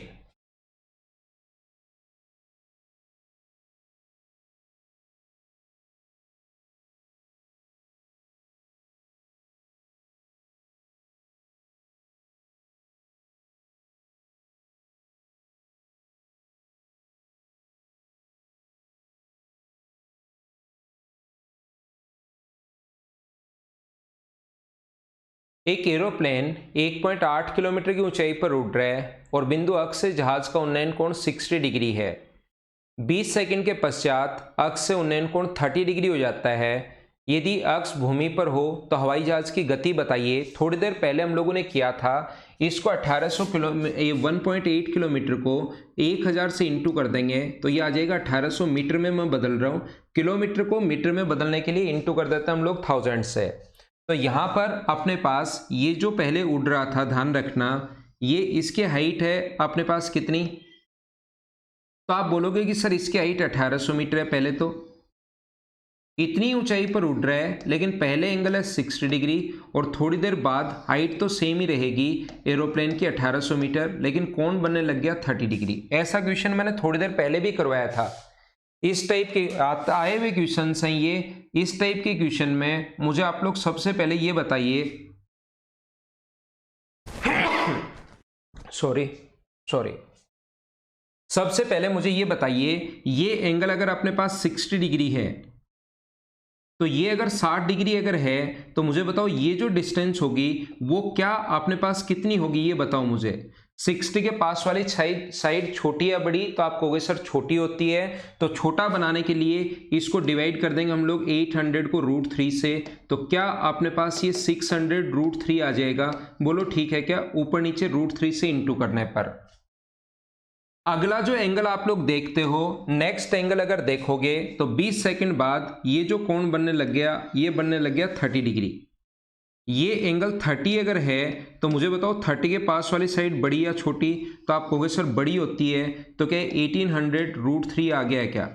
एक एरोप्लेन 1.8 किलोमीटर की ऊंचाई पर उड़ रहा है और बिंदु अक्ष से जहाज का उन्नयन कोण 60 डिग्री है। 20 सेकंड के पश्चात अक्ष से उन्नयन कोण 30 डिग्री हो जाता है। यदि अक्ष भूमि पर हो तो हवाई जहाज की गति बताइए। थोड़ी देर पहले हम लोगों ने किया था, इसको 1800 किलोमीटर 1.8 किलोमीटर को 1000 से इंटू कर देंगे तो ये आ जाएगा 1800 मीटर में। मैं बदल रहा हूँ, किलोमीटर को मीटर में बदलने के लिए इंटू कर देते हैं हम लोग 1000 से। तो यहां पर अपने पास ये जो पहले उड़ रहा था, ध्यान रखना, ये इसकी हाइट है अपने पास कितनी? तो आप बोलोगे कि सर इसकी हाइट 1800 मीटर है। पहले तो इतनी ऊंचाई पर उड़ रहा है, लेकिन पहले एंगल है 60 डिग्री और थोड़ी देर बाद हाइट तो सेम ही रहेगी एरोप्लेन की 1800 मीटर, लेकिन कोण बनने लग गया 30 डिग्री। ऐसा क्वेश्चन मैंने थोड़ी देर पहले भी करवाया था। इस टाइप के आए हुए क्वेश्चन हैं ये। इस टाइप के क्वेश्चन में मुझे आप लोग सबसे पहले ये बताइए सॉरी सबसे पहले मुझे ये बताइए, ये एंगल अगर अपने पास 60 डिग्री है तो ये अगर 60 डिग्री अगर है तो मुझे बताओ ये जो डिस्टेंस होगी वो क्या अपने पास कितनी होगी, ये बताओ मुझे। 60 के पास वाली साइड छोटी या बड़ी? तो आप कहोगे सर छोटी होती है। तो छोटा बनाने के लिए इसको डिवाइड कर देंगे हम लोग 800 को √3 से, तो क्या अपने पास ये 600 √3 आ जाएगा? बोलो ठीक है क्या? ऊपर नीचे √3 से इंटू करने पर अगला जो एंगल आप लोग देखते हो, नेक्स्ट एंगल अगर देखोगे तो 20 सेकंड बाद ये जो कोण बनने लग गया, ये बनने लग गया 30 डिग्री। ये एंगल 30 अगर है तो मुझे बताओ 30 के पास वाली साइड बड़ी या छोटी? तो आप कहोगे सर बड़ी होती है, तो क्या 1800√3 आ गया है क्या?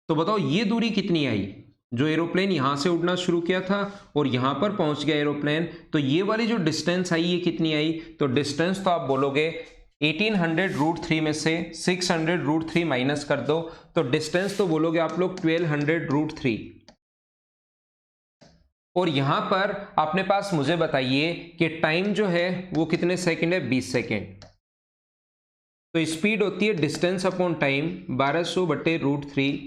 तो बताओ ये दूरी कितनी आई? जो एरोप्लेन यहां से उड़ना शुरू किया था और यहां पर पहुंच गया एरोप्लेन, तो ये वाली जो डिस्टेंस आई ये कितनी आई? तो डिस्टेंस तो आप बोलोगे 1800√3 में से 600√3 माइनस कर दो, तो डिस्टेंस तो बोलोगे आप लोग 1200√3। और यहां पर अपने पास मुझे बताइए कि टाइम जो है वो कितने सेकंड है? 20 सेकंड। तो स्पीड होती है डिस्टेंस अपॉन टाइम 1200/√3,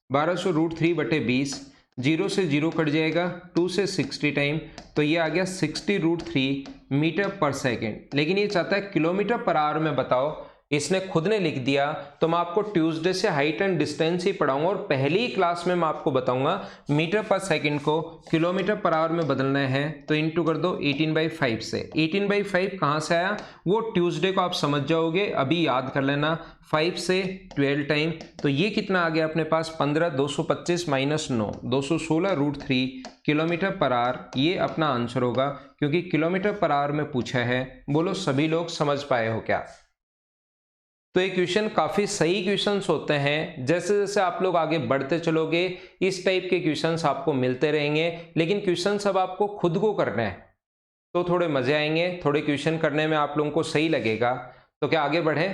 1200√3/20, 0 से 0 कट जाएगा, 2 से 60 टाइम, तो ये आ गया 60√3 मीटर पर सेकेंड। लेकिन ये चाहता है किलोमीटर पर आवर में बताओ, इसने खुद ने लिख दिया। तो मैं आपको ट्यूसडे से हाइट एंड डिस्टेंस ही पढ़ाऊंगा और पहली ही क्लास में मैं आपको बताऊंगा मीटर पर सेकंड को किलोमीटर पर आवर में बदलना है, तो इंटू कर दो 18/5 से। 18/5 कहाँ से आया वो ट्यूसडे को आप समझ जाओगे, अभी याद कर लेना। 5 से 12 टाइम, तो ये कितना आ गया अपने पास? 15, 225 माइनस 9, 216√3 किलोमीटर पर आवर। ये अपना आंसर होगा क्योंकि किलोमीटर पर आवर में पूछा है। बोलो सभी लोग समझ पाए हो क्या? तो ये क्वेश्चन काफ़ी सही क्वेश्चंस होते हैं। जैसे जैसे आप लोग आगे बढ़ते चलोगे इस टाइप के क्वेश्चंस आपको मिलते रहेंगे, लेकिन क्वेश्चंस अब आपको खुद को करना है तो थोड़े मजे आएंगे, थोड़े क्वेश्चन करने में आप लोगों को सही लगेगा। तो क्या आगे बढ़े?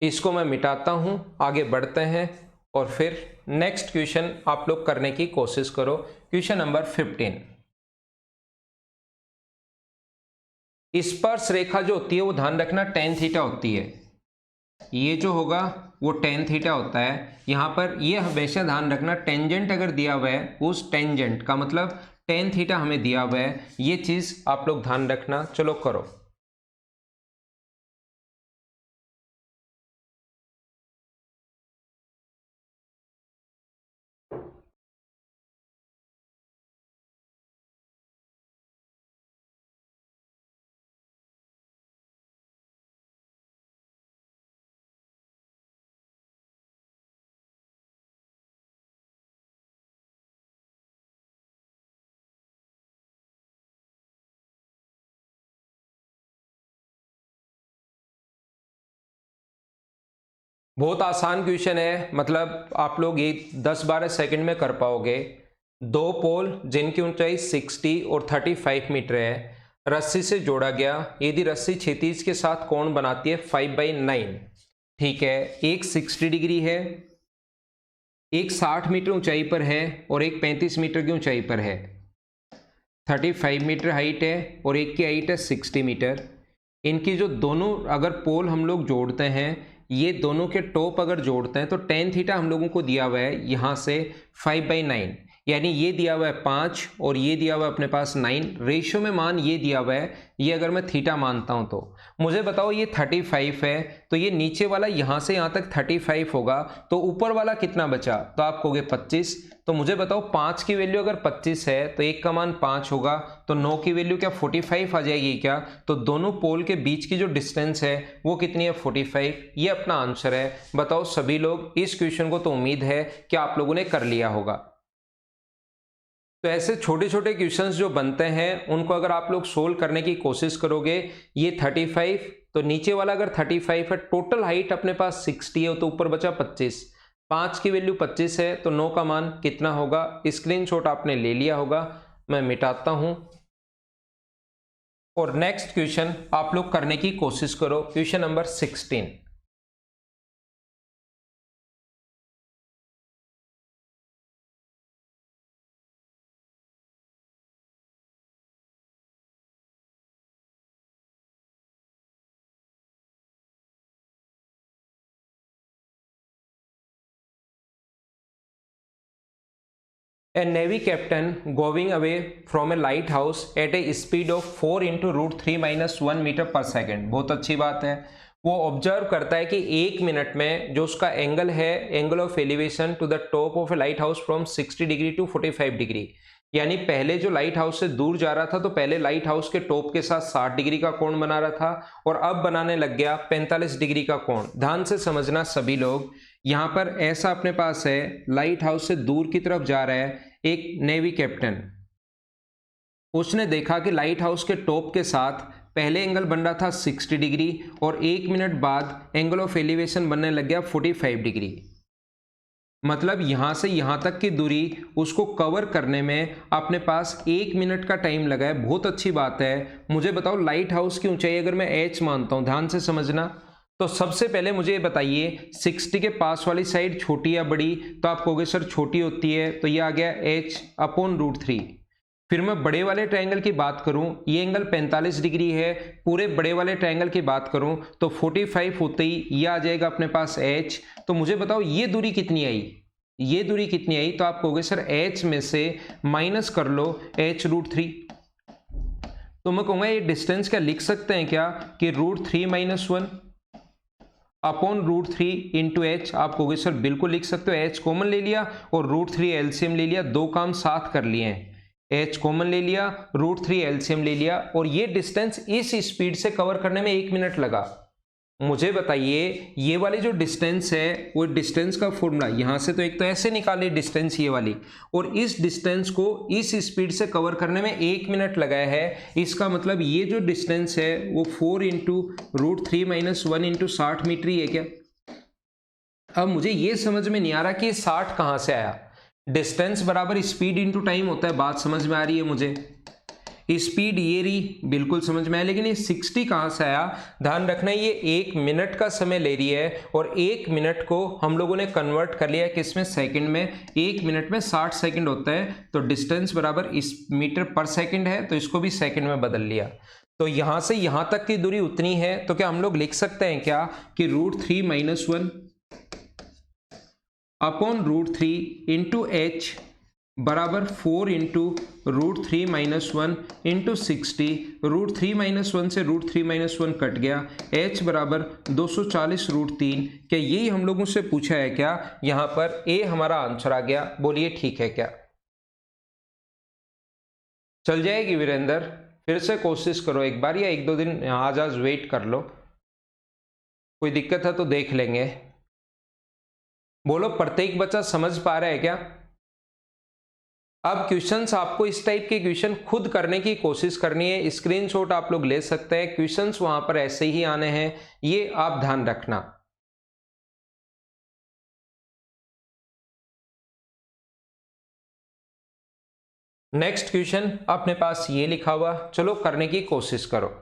इसको मैं मिटाता हूं, आगे बढ़ते हैं और फिर नेक्स्ट क्वेश्चन आप लोग करने की कोशिश करो। Question number 15। स्पर्श रेखा जो होती है वो ध्यान रखना tan थीटा होती है। ये जो होगा वो tan थीटा होता है। यहां पर ये हमेशा ध्यान रखना, टेंजेंट अगर दिया हुआ है उस टेंजेंट का मतलब tan थीटा हमें दिया हुआ है, ये चीज आप लोग ध्यान रखना। चलो करो। बहुत आसान क्वेश्चन है, मतलब आप लोग ये 10-12 सेकंड में कर पाओगे। दो पोल जिनकी ऊंचाई 60 और 35 मीटर है, रस्सी से जोड़ा गया। यदि रस्सी क्षैतिज के साथ कोण बनाती है 5/9, ठीक है। एक 60 डिग्री है, एक 60 मीटर ऊंचाई पर है और एक 35 मीटर की ऊंचाई पर है। 35 मीटर हाइट है और एक की हाइट है 60 मीटर। इनकी जो दोनों अगर पोल हम लोग जोड़ते हैं, ये दोनों के टॉप अगर जोड़ते हैं, तो tan थीटा हम लोगों को दिया हुआ है यहाँ से 5/9, यानी ये दिया हुआ है 5 और ये दिया हुआ है अपने पास 9। रेशियो में मान ये दिया हुआ है, ये अगर मैं थीटा मानता हूँ तो मुझे बताओ ये 35 है, तो ये नीचे वाला यहाँ से यहाँ तक 35 होगा, तो ऊपर वाला कितना बचा? तो आप कहोगे 25। तो मुझे बताओ 5 की वैल्यू अगर 25 है तो 1 का मान 5 होगा, तो 9 की वैल्यू क्या 45 आ जाएगी क्या? तो दोनों पोल के बीच की जो डिस्टेंस है वो कितनी है? 45। ये अपना आंसर है। बताओ सभी लोग, इस क्वेश्चन को तो उम्मीद है कि आप लोगों ने कर लिया होगा। तो ऐसे छोटे छोटे क्वेश्चंस जो बनते हैं उनको अगर आप लोग सोल्व करने की कोशिश करोगे, ये 35, तो नीचे वाला अगर 35 है, टोटल हाइट अपने पास 60 है, तो ऊपर बचा 25। 5 की वैल्यू 25 है, तो 9 का मान कितना होगा? स्क्रीनशॉट आपने ले लिया होगा, मैं मिटाता हूं और नेक्स्ट क्वेश्चन आप लोग करने की कोशिश करो। Question number 16। A navy captain going away from a lighthouse at a speed of 4 into √3 minus 1 metre पर सेकेंड। बहुत अच्छी बात है। वो ऑब्जर्व करता है कि 1 मिनट में जो उसका एंगल है, angle of elevation to the top of a lighthouse from 60 degree to 45 degree, यानी पहले जो लाइट हाउस से दूर जा रहा था तो पहले लाइट हाउस के टॉप के साथ 60 डिग्री का कोण बना रहा था और अब बनाने लग गया 45 डिग्री का कोण। ध्यान से समझना सभी लोग, यहां पर ऐसा अपने पास है, लाइट हाउस से दूर की तरफ जा रहा है एक नेवी कैप्टन। उसने देखा कि लाइट हाउस के टॉप के साथ पहले एंगल बन रहा था 60 डिग्री और 1 मिनट बाद एंगल ऑफ एलिवेशन बनने लग गया 45 डिग्री। मतलब यहां से यहां तक की दूरी उसको कवर करने में अपने पास 1 मिनट का टाइम लगा है। बहुत अच्छी बात है। मुझे बताओ लाइट हाउस की ऊंचाई अगर मैं h मानता हूं, ध्यान से समझना, तो सबसे पहले मुझे ये बताइए 60 के पास वाली साइड छोटी या बड़ी? तो आप कहोगे सर छोटी होती है, तो ये आ गया h/√3। फिर मैं बड़े वाले ट्रायंगल की बात करूं, ये एंगल 45 डिग्री है, पूरे बड़े वाले ट्रायंगल की बात करूं तो 45 होते ही ये आ जाएगा अपने पास h। तो मुझे बताओ ये दूरी कितनी आई, ये दूरी कितनी आई? तो आप कहोगे सर h में से माइनस कर लो h√3। तो मैं कहूंगा ये डिस्टेंस क्या लिख सकते हैं क्या कि √3 - 1 अपॉन √3 इंटू एच? आप कहोगे सर बिल्कुल लिख सकते हो, h कॉमन ले लिया और √3 एलसीएम ले लिया, दो काम साथ कर लिए हैं। h कॉमन ले लिया, √3 एलसीएम ले लिया और ये डिस्टेंस इस स्पीड से कवर करने में 1 मिनट लगा। मुझे बताइए ये वाली जो डिस्टेंस है वो डिस्टेंस का फॉर्मूला यहां से तो एक तो ऐसे निकाले डिस्टेंस ये वाली, और इस डिस्टेंस को इस स्पीड से कवर करने में 1 मिनट लगाया है। इसका मतलब ये जो डिस्टेंस है वो 4 इंटू √3 - 1 इंटू 60 मीटर ही है क्या? अब मुझे ये समझ में नहीं आ रहा कि ये 60 कहां से आया। डिस्टेंस बराबर स्पीड इंटू टाइम होता है, बात समझ में आ रही है मुझे? स्पीड ये रही, बिल्कुल समझ में आया, लेकिन ये 60 कहां से आया? ध्यान रखना ये 1 मिनट का समय ले रही है और 1 मिनट को हम लोगों ने कन्वर्ट कर लिया किसमें? सेकंड में। 1 मिनट में 60 सेकंड होता है, तो डिस्टेंस बराबर इस मीटर पर सेकंड है, तो इसको भी सेकंड में बदल लिया। तो यहां से यहां तक की दूरी उतनी है, तो क्या हम लोग लिख सकते हैं क्या कि √3 - 1 अपॉन √3 इंटू एच बराबर 4 इंटू √3 - 1 इंटू 60। √3 - 1 से √3 - 1 कट गया, h बराबर 240 √3। क्या यही हम लोगों से पूछा है क्या? यहां पर a हमारा आंसर आ गया। बोलिए ठीक है क्या? चल जाएगी वीरेंद्र? फिर से कोशिश करो एक बार, या एक दो दिन आज वेट कर लो, कोई दिक्कत है तो देख लेंगे। बोलो प्रत्येक बच्चा समझ पा रहा है क्या? अब क्वेश्चंस आपको इस टाइप के क्वेश्चन खुद करने की कोशिश करनी है। स्क्रीनशॉट आप लोग ले सकते हैं, क्वेश्चंस वहां पर ऐसे ही आने हैं, ये आप ध्यान रखना। नेक्स्ट क्वेश्चन अपने पास ये लिखा हुआ, चलो करने की कोशिश करो।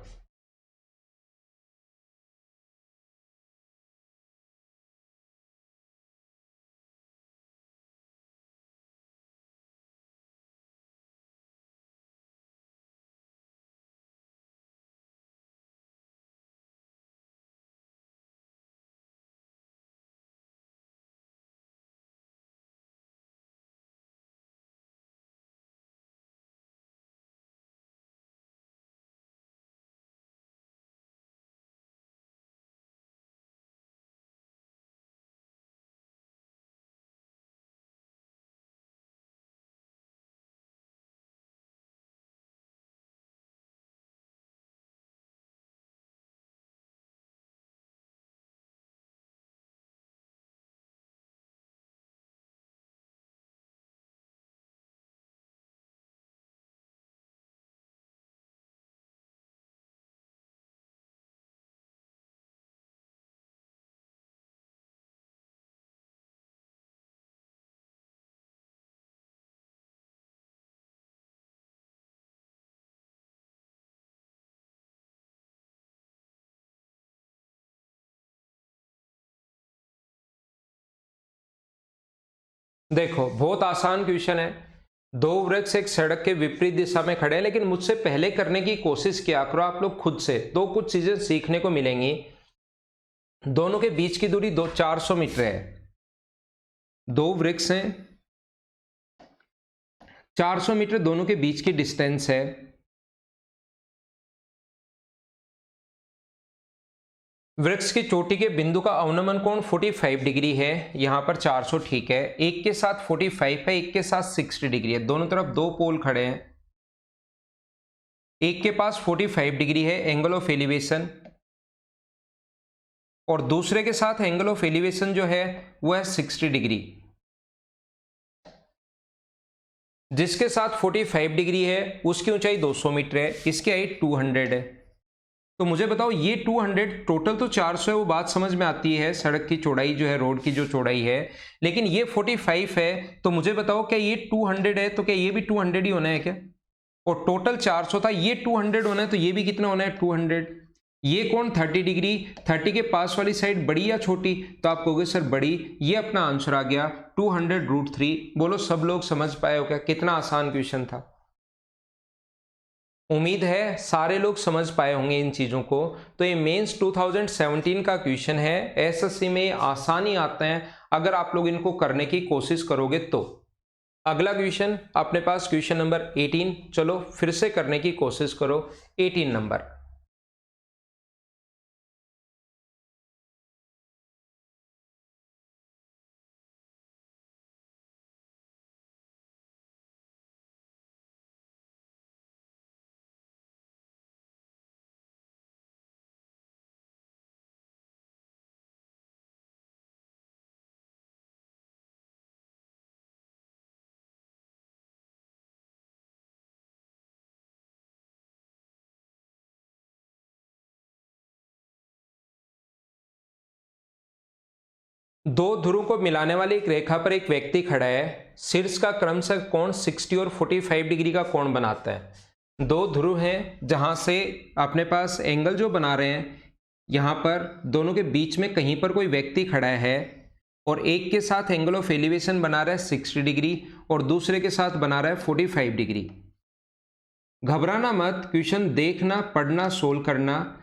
देखो बहुत आसान क्वेश्चन है। दो वृक्ष एक सड़क के विपरीत दिशा में खड़े हैं, लेकिन मुझसे पहले करने की कोशिश किया करो आप लोग खुद से, तो कुछ चीजें सीखने को मिलेंगी। दोनों के बीच की दूरी 400 मीटर है। दो वृक्ष हैं, 400 मीटर दोनों के बीच की डिस्टेंस है। वृक्ष की चोटी के बिंदु का अवनमन कोण 45 डिग्री है, यहां पर 400 ठीक है। एक के साथ 45 है, एक के साथ 60 डिग्री है, दोनों तरफ दो पोल खड़े हैं। एक के पास 45 डिग्री है एंगल ऑफ एलिवेशन, और दूसरे के साथ एंगल ऑफ एलिवेशन जो है वो है 60 डिग्री। जिसके साथ 45 डिग्री है उसकी ऊंचाई 200 मीटर है, इसकी हाइट 200 है। तो मुझे बताओ ये 200, टोटल तो 400 है, वो बात समझ में आती है, सड़क की चौड़ाई जो है, रोड की जो चौड़ाई है, लेकिन ये 45 है। तो मुझे बताओ क्या ये 200 है, तो क्या ये भी 200 ही होना है क्या? और टोटल 400 था, ये 200 होना है, तो ये भी कितना होना है? 200। ये कौन 30 डिग्री, 30 के पास वाली साइड बड़ी या छोटी? तो आप कहोगे सर बड़ी। ये अपना आंसर आ गया 200√3। बोलो सब लोग समझ पाए हो क्या? कितना आसान क्वेश्चन था। उम्मीद है सारे लोग समझ पाए होंगे इन चीजों को। तो ये मेंस 2017 का क्वेश्चन है। एसएससी में आसानी आते हैं अगर आप लोग इनको करने की कोशिश करोगे तो। अगला क्वेश्चन अपने पास क्वेश्चन नंबर 18। चलो फिर से करने की कोशिश करो। 18 नंबर, दो ध्रुवों को मिलाने वाली एक रेखा पर एक व्यक्ति खड़ा है। शीर्ष का क्रमशः कोण 60 और 45 डिग्री का कोण बनाता है। दो ध्रुव हैं जहां से अपने पास एंगल जो बना रहे हैं, यहां पर दोनों के बीच में कहीं पर कोई व्यक्ति खड़ा है, और एक के साथ एंगल ऑफ एलिवेशन बना रहा है 60 डिग्री और दूसरे के साथ बना रहा है 45 डिग्री। घबराना मत, क्वेश्चन देखना, पढ़ना, सोल्व करना।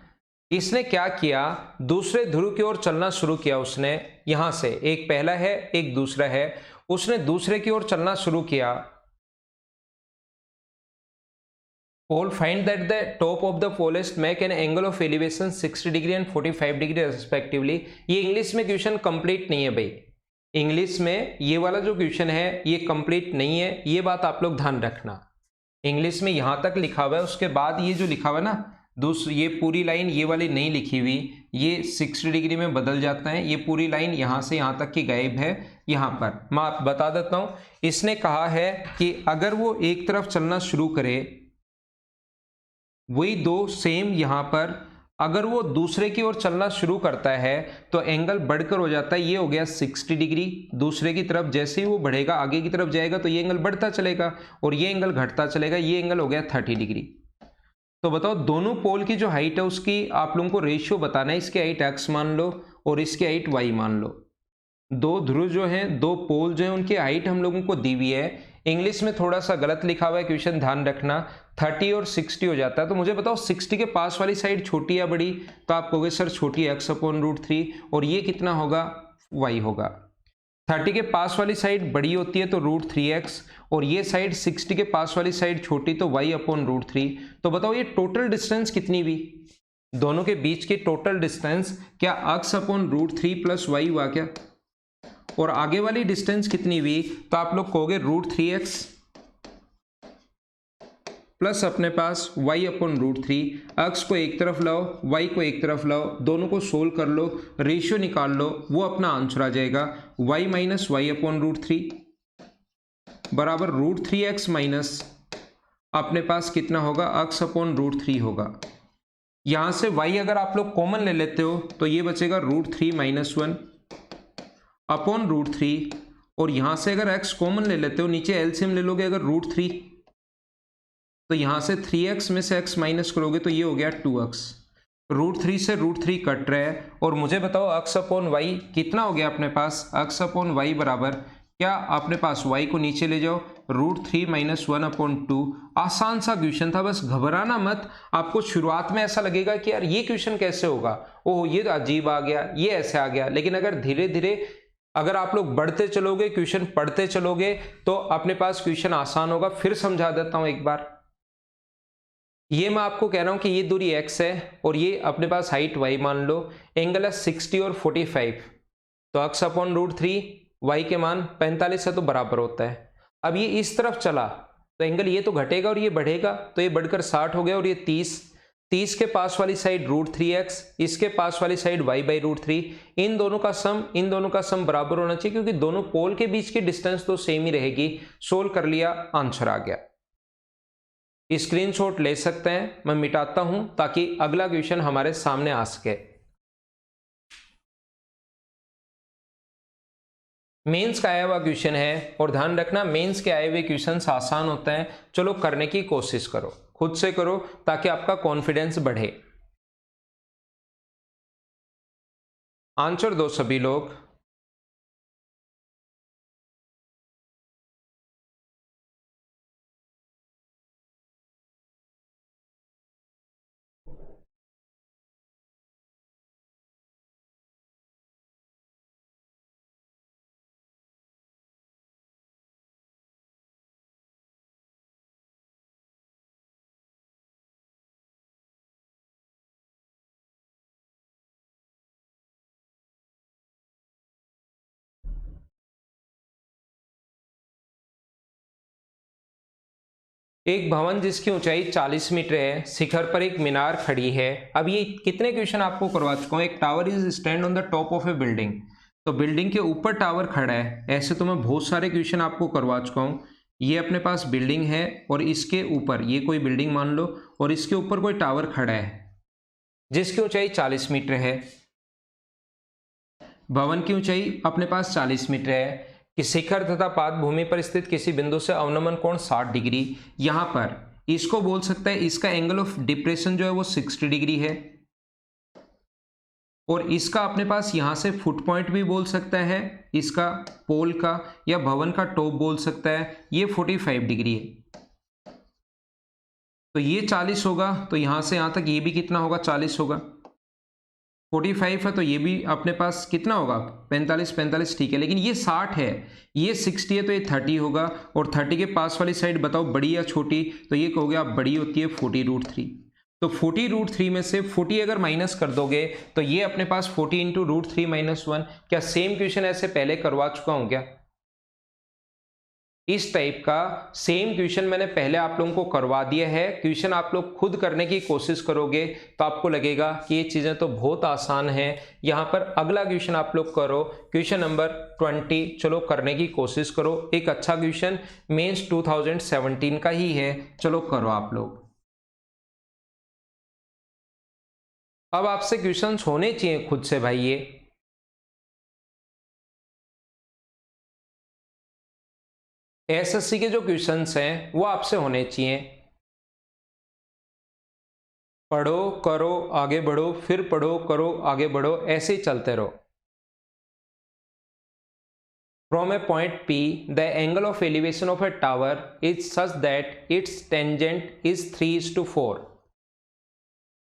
इसने क्या किया, दूसरे ध्रुव की ओर चलना शुरू किया उसने। यहां से एक पहला है एक दूसरा है, उसने दूसरे की ओर चलना शुरू किया। Pole find that the top of the poles make an angle of elevation 60 degree and 45 degree respectively. ये इंग्लिश में क्वेश्चन कंप्लीट नहीं है भाई। इंग्लिश में ये वाला जो क्वेश्चन है ये कंप्लीट नहीं है, ये बात आप लोग ध्यान रखना। इंग्लिश में यहां तक लिखा हुआ है, उसके बाद ये जो लिखा हुआ है ना, दूसरी ये पूरी लाइन ये वाली नहीं लिखी हुई, ये 60 डिग्री में बदल जाता है। ये पूरी लाइन यहां से यहां तक की गायब है। यहां पर मैं बता देता हूं, इसने कहा है कि अगर वो एक तरफ चलना शुरू करे, वही दो सेम यहां पर अगर वो दूसरे की ओर चलना शुरू करता है तो एंगल बढ़कर हो जाता है। ये हो गया 60 डिग्री। दूसरे की तरफ जैसे ही वो बढ़ेगा, आगे की तरफ जाएगा, तो ये एंगल बढ़ता चलेगा और ये एंगल घटता चलेगा। ये एंगल हो गया 30 डिग्री। तो बताओ दोनों पोल की जो हाइट है उसकी आप लोगों को रेशियो बताना है। इसकी हाइट x मान लो और इसकी हाइट y मान लो। दो ध्रुव जो हैं, दो पोल जो हैं, उनकी हाइट हम लोगों को दी हुई है। इंग्लिश में थोड़ा सा गलत लिखा हुआ है क्वेश्चन, ध्यान रखना। 30 और 60 हो जाता है। तो मुझे बताओ 60 के पास वाली साइड छोटी या बड़ी? तो आप कहोगे सर छोटी, x/√3, और ये कितना होगा? y होगा। 30 के पास वाली साइड बड़ी होती है तो √3x, और ये साइड 60 के पास वाली साइड छोटी तो y/√3। तो बताओ ये टोटल डिस्टेंस कितनी हुई? दोनों के बीच की टोटल डिस्टेंस क्या x/√3 प्लस y हुआ क्या? और आगे वाली डिस्टेंस कितनी हुई? तो आप लोग कहोगे √3x प्लस अपने पास y/√3। x को एक तरफ लाओ, y को एक तरफ लाओ, दोनों को सोल्व कर लो, रेशियो निकाल लो, वो अपना आंसर आ जाएगा y माइनस y/√3 बराबर √3x माइनस अपने पास कितना होगा? x/√3 होगा। यहां से y अगर आप लोग कॉमन ले लेते हो तो ये बचेगा √3 - 1 अपॉन √3, और यहां से अगर x कॉमन ले लेते हो, नीचे एलसीएम ले लोगे अगर √3, तो यहां से 3x में से x माइनस करोगे तो ये हो गया 2x। √3 से √3 कट रहा है, और मुझे बताओ x/y कितना हो गया अपने पास? x/y बराबर क्या अपने पास y को नीचे ले जाओ, √3 - 1/2। आसान सा क्वेश्चन था, बस घबराना मत। आपको शुरुआत में ऐसा लगेगा कि यार ये क्वेश्चन कैसे होगा, ओह ये तो अजीब आ गया, ये ऐसे आ गया, लेकिन अगर धीरे धीरे अगर आप लोग बढ़ते चलोगे, क्वेश्चन पढ़ते चलोगे, तो अपने पास क्वेश्चन आसान होगा। फिर समझा देता हूं एक बार। ये मैं आपको कह रहा हूं कि ये दूरी x है और ये अपने पास हाइट y मान लो, एंगल है 60 और 45, तो x अपॉन √3, y के मान 45 है तो बराबर होता है। अब ये इस तरफ चला तो एंगल ये तो घटेगा और ये बढ़ेगा, तो ये बढ़कर 60 हो गया और ये 30 के पास वाली साइड √3x, इसके पास वाली साइड y/√3, इन दोनों का सम बराबर होना चाहिए क्योंकि दोनों पोल के बीच की डिस्टेंस तो सेम ही रहेगी। सोल्व कर लिया, आंसर आ गया। स्क्रीनशॉट ले सकते हैं, मैं मिटाता हूं ताकि अगला क्वेश्चन हमारे सामने आ सके। मेंस का आया हुआ क्वेश्चन है और ध्यान रखना मेंस के आए हुए क्वेश्चन आसान होते हैं। चलो करने की कोशिश करो, खुद से करो ताकि आपका कॉन्फिडेंस बढ़े। आंसर दो सभी लोग। एक भवन जिसकी ऊंचाई 40 मीटर है, शिखर पर एक मीनार खड़ी है। अब ये कितने क्वेश्चन आपको करवा चुका हूं। एक tower is stand on the top of A building, तो बिल्डिंग के ऊपर टावर खड़ा है। ऐसे तो मैं बहुत सारे क्वेश्चन आपको करवा चुका हूं। ये अपने पास बिल्डिंग है और इसके ऊपर ये कोई बिल्डिंग मान लो और इसके ऊपर कोई टावर खड़ा है जिसकी ऊंचाई 40 मीटर है। भवन की ऊंचाई अपने पास 40 मीटर है कि शिखर तथा पाद भूमि पर स्थित किसी बिंदु से अवनमन कोण 60 डिग्री। यहां पर इसको बोल सकता है, इसका एंगल ऑफ डिप्रेशन जो है वो 60 डिग्री है और इसका अपने पास यहां से फुट पॉइंट भी बोल सकता है, इसका पोल का या भवन का टॉप बोल सकता है, ये 45 डिग्री है। तो ये 40 होगा तो यहां से यहां तक ये भी कितना होगा, 40 होगा। 45 है तो ये भी अपने पास कितना होगा, 45, ठीक है। लेकिन ये 60 है, ये 60 है तो ये 30 होगा और 30 के पास वाली साइड बताओ बड़ी या छोटी, तो ये कहोगे आप बड़ी होती है 40√3। तो 40√3 में से 40 अगर माइनस कर दोगे तो ये अपने पास 40 × √3 - 1। क्या सेम क्वेश्चन ऐसे पहले करवा चुका हूं क्या? इस टाइप का सेम क्वेश्चन मैंने पहले आप लोगों को करवा दिया है। क्वेश्चन आप लोग खुद करने की कोशिश करोगे तो आपको लगेगा कि ये चीजें तो बहुत आसान है। यहां पर अगला क्वेश्चन आप लोग करो, क्वेश्चन नंबर 20। चलो करने की कोशिश करो, एक अच्छा क्वेश्चन मेंस 2017 का ही है। चलो करो आप लोग। अब आपसे क्वेश्चंस होने चाहिए खुद से भाई। ये एसएससी के जो क्वेश्चंस हैं वो आपसे होने चाहिए। पढ़ो, करो, आगे बढ़ो, फिर पढ़ो, करो, आगे बढ़ो, ऐसे ही चलते रहो। From a point P, the angle of elevation of a tower is such that its tangent is 3:4।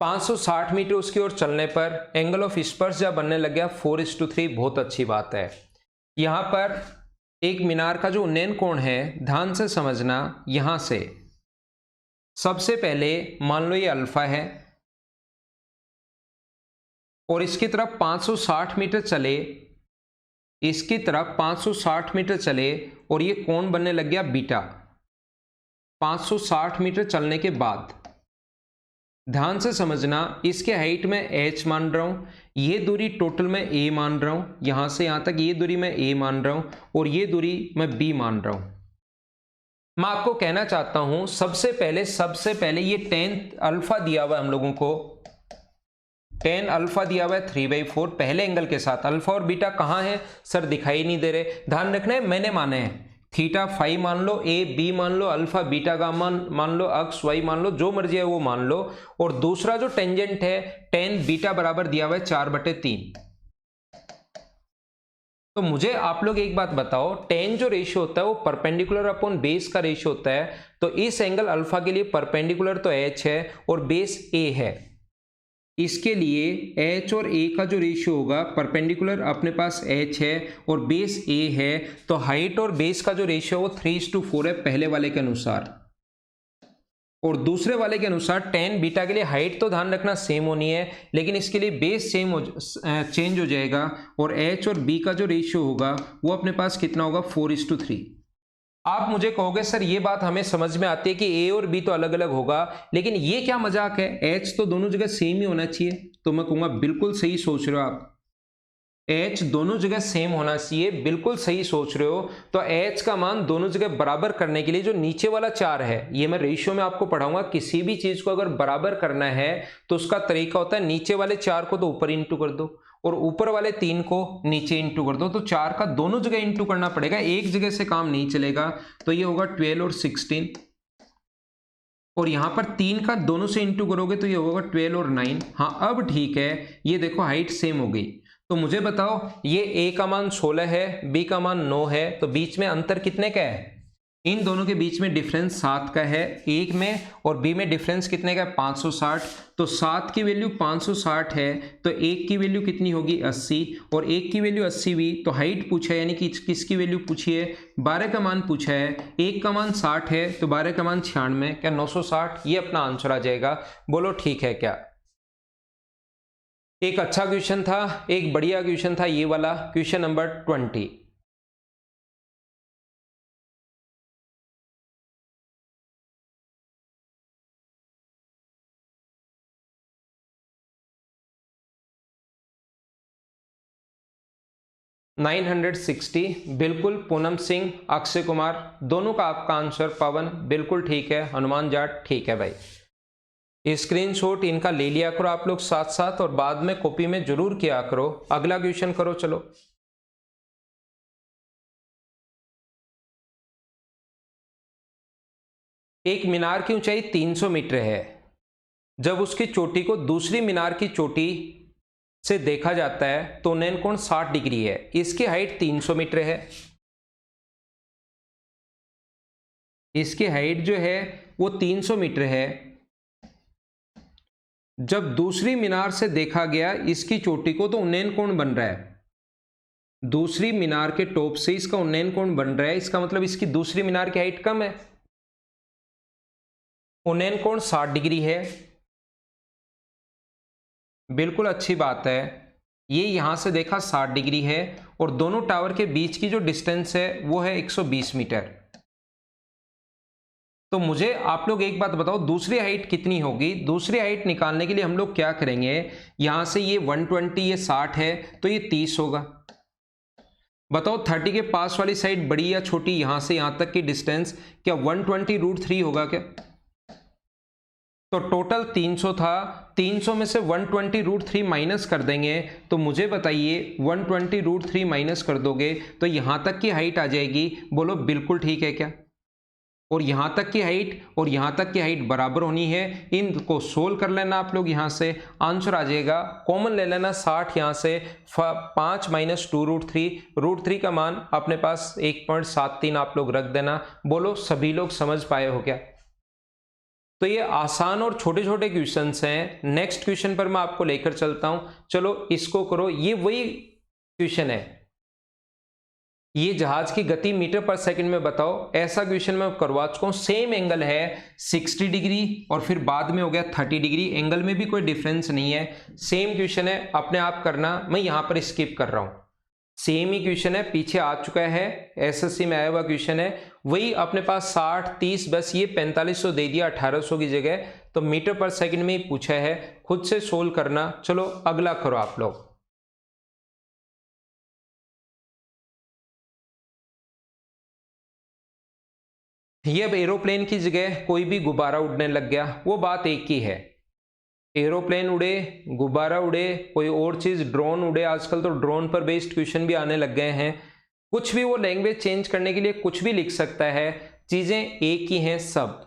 560 metre उसकी ओर चलने पर एंगल ऑफ स्पर्श जब बनने लग गया 4:3। बहुत अच्छी बात है। यहां पर एक मीनार का जो उन्नयन कोण है, ध्यान से समझना। यहां से सबसे पहले मान लो ये अल्फा है और इसकी तरफ 560 मीटर चले, इसकी तरफ 560 मीटर चले और ये कोण बनने लग गया बीटा। 560 मीटर चलने के बाद ध्यान से समझना, इसके हाइट में h मान रहा हूं, ये दूरी टोटल में a मान रहा हूं, यहां से यहां तक ये दूरी मैं a मान रहा हूं और ये दूरी मैं b मान रहा हूं। मैं आपको कहना चाहता हूं सबसे पहले ये tan अल्फा दिया हुआ है हम लोगों को, tan अल्फा दिया हुआ है 3/4 पहले एंगल के साथ। अल्फा और बीटा कहां है सर, दिखाई नहीं दे रहे। ध्यान रखना है मैंने माने हैं। थीटा फाई मान लो, ए बी मान लो, अल्फा बीटा गामा मान लो, अक्स वाई मान लो, जो मर्जी है वो मान लो। और दूसरा जो टेंजेंट है tan बीटा बराबर दिया हुआ है 4/3। तो मुझे आप लोग एक बात बताओ, tan जो रेशियो होता है वो परपेंडिकुलर अपॉन बेस का रेशियो होता है। तो इस एंगल अल्फा के लिए परपेंडिकुलर तो h है और बेस a है। इसके लिए h और a का जो रेशियो होगा, परपेंडिकुलर अपने पास h है और बेस a है, तो हाइट और बेस का जो रेशियो है वो 3:4 है पहले वाले के अनुसार। और दूसरे वाले के अनुसार टेन बीटा के लिए हाइट तो ध्यान रखना सेम होनी है, लेकिन इसके लिए बेस चेंज हो जाएगा और एच और बी का जो रेशियो होगा वो अपने पास कितना होगा 4:3। आप मुझे कहोगे सर ये बात हमें समझ में आती है कि ए और बी तो अलग अलग होगा, लेकिन ये क्या मजाक है, एच तो दोनों जगह सेम ही होना चाहिए। तो मैं कहूंगा बिल्कुल सही सोच रहे हो आप, एच दोनों जगह सेम होना चाहिए, बिल्कुल सही सोच रहे हो। तो एच का मान दोनों जगह बराबर करने के लिए जो नीचे वाला 4 है, ये मैं रेशियो में आपको पढ़ाऊंगा, किसी भी चीज को अगर बराबर करना है तो उसका तरीका होता है नीचे वाले 4 को तो ऊपर इंटू कर दो और ऊपर वाले 3 को नीचे इंटू कर दो। तो 4 का दोनों जगह इंटू करना पड़ेगा, एक जगह से काम नहीं चलेगा। तो ये होगा 12 और 16, और यहां पर 3 का दोनों से इंटू करोगे तो ये होगा 12 और 9। हाँ अब ठीक है, ये देखो हाइट सेम हो गई। तो मुझे बताओ ये a का मान 16 है, b का मान 9 है, तो बीच में अंतर कितने का है? इन दोनों के बीच में डिफरेंस 7 का है, एक में और b में डिफरेंस कितने का है? 560। तो 7 की वैल्यू 560 है, तो एक की वैल्यू कितनी होगी? 80, और एक की वैल्यू 80 भी। तो हाइट पूछा है, यानी कि किसकी वैल्यू पूछी है? 12 का मान पूछा है, एक का मान 60 है तो 12 का मान 96, क्या 960? ये अपना आंसर आ जाएगा। बोलो ठीक है क्या? एक अच्छा क्वेश्चन था, एक बढ़िया क्वेश्चन था ये वाला, क्वेश्चन नंबर 20। $960 बिल्कुल। पूनम सिंह, अक्षय कुमार, दोनों का आपका आंसर। पवन बिल्कुल ठीक है, हनुमान जाट ठीक है भाई। स्क्रीनशॉट इनका ले लिया करो आप लोग साथ साथ, और बाद में कॉपी में जरूर किया करो। अगला क्वेश्चन करो चलो। एक मीनार की ऊंचाई 300 मीटर है। जब उसकी चोटी को दूसरी मीनार की चोटी से देखा जाता है तो उन्नयन कोण 60 डिग्री है। इसकी हाइट 300 मीटर है। इसकी हाइट जो है वो 300 मीटर है। जब दूसरी मीनार से देखा गया इसकी चोटी को तो उन्नयन कोण बन रहा है, दूसरी मीनार के टॉप से इसका उन्नयन कोण बन रहा है। इसका मतलब इसकी दूसरी मीनार की हाइट कम है, उन्नयन कोण 60 डिग्री है। बिल्कुल अच्छी बात है। ये यहां से देखा 60 डिग्री है, और दोनों टावर के बीच की जो डिस्टेंस है वो है 120 मीटर। तो मुझे आप लोग एक बात बताओ, दूसरी हाइट कितनी होगी? दूसरी हाइट निकालने के लिए हम लोग क्या करेंगे, यहां से ये 120, ये 60 है तो ये 30 होगा। बताओ 30 के पास वाली साइड बड़ी या छोटी? यहां से यहां तक की डिस्टेंस क्या 120√3 होगा क्या? तो टोटल 300 था, 300 में से 120√3 माइनस कर देंगे। तो मुझे बताइए 120√3 माइनस कर दोगे तो यहां तक की हाइट आ जाएगी। बोलो बिल्कुल ठीक है क्या? और यहां तक की हाइट और यहां तक की हाइट बराबर होनी है। इनको सोल्व कर लेना आप लोग, यहां से आंसर आ जाएगा। कॉमन ले लेना 60, यहां से 5 - 2√3, √3 का मान अपने पास 1.73 आप लोग रख देना। बोलो सभी लोग समझ पाए हो क्या? तो ये आसान और छोटे छोटे क्वेश्चंस हैं। नेक्स्ट क्वेश्चन पर मैं आपको लेकर चलता हूं, चलो इसको करो। ये वही क्वेश्चन है, ये जहाज की गति मीटर पर सेकंड में बताओ। ऐसा क्वेश्चन मैं करवा चुका हूं। सेम एंगल है 60 डिग्री और फिर बाद में हो गया 30 डिग्री, एंगल में भी कोई डिफरेंस नहीं है। सेम क्वेश्चन है, अपने आप करना, मैं यहां पर स्किप कर रहा हूं। सेम ही क्वेश्चन है, पीछे आ चुका है, एसएससी में आया हुआ क्वेश्चन है, वही अपने पास 60 30, बस ये 4500 दे दिया 1800 की जगह। तो मीटर पर सेकंड में ही पूछा है, खुद से सोल्व करना। चलो अगला करो आप लोग। ये अब एरोप्लेन की जगह कोई भी गुब्बारा उड़ने लग गया, वो बात एक ही है। एरोप्लेन उड़े, गुब्बारा उड़े, कोई और चीज, ड्रोन उड़े, आजकल तो ड्रोन पर बेस्ड क्वेश्चन भी आने लग गए हैं। कुछ भी वो लैंग्वेज चेंज करने के लिए कुछ भी लिख सकता है, चीजें एक ही हैं सब।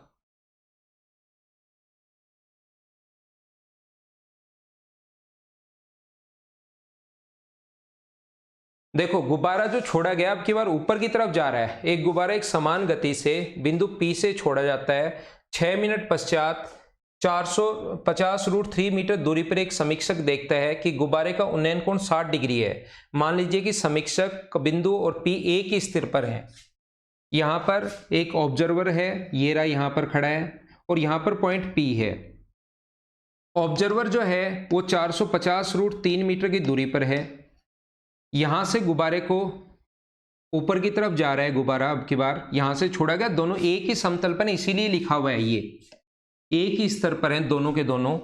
देखो गुब्बारा जो छोड़ा गया अब की बार ऊपर की तरफ जा रहा है। एक गुब्बारा एक समान गति से बिंदु P से छोड़ा जाता है। 6 मिनट पश्चात 450√3 मीटर दूरी पर एक समीक्षक देखता है कि गुब्बारे का उन्नयन कोण 60 डिग्री है। मान लीजिए कि समीक्षक बिंदु और P एक ही स्थिर पर है। यहां पर एक ऑब्जर्वर है, ये रहा यहां पर खड़ा है, और यहां पर पॉइंट P है। ऑब्जर्वर जो है वो 450 √3 मीटर की दूरी पर है। यहां से गुब्बारे को ऊपर की तरफ जा रहा है गुब्बारा, अब की बार यहां से छोड़ा गया, दोनों एक ही समतल पर, इसीलिए लिखा हुआ है ये एक ही स्तर पर हैं दोनों के दोनों।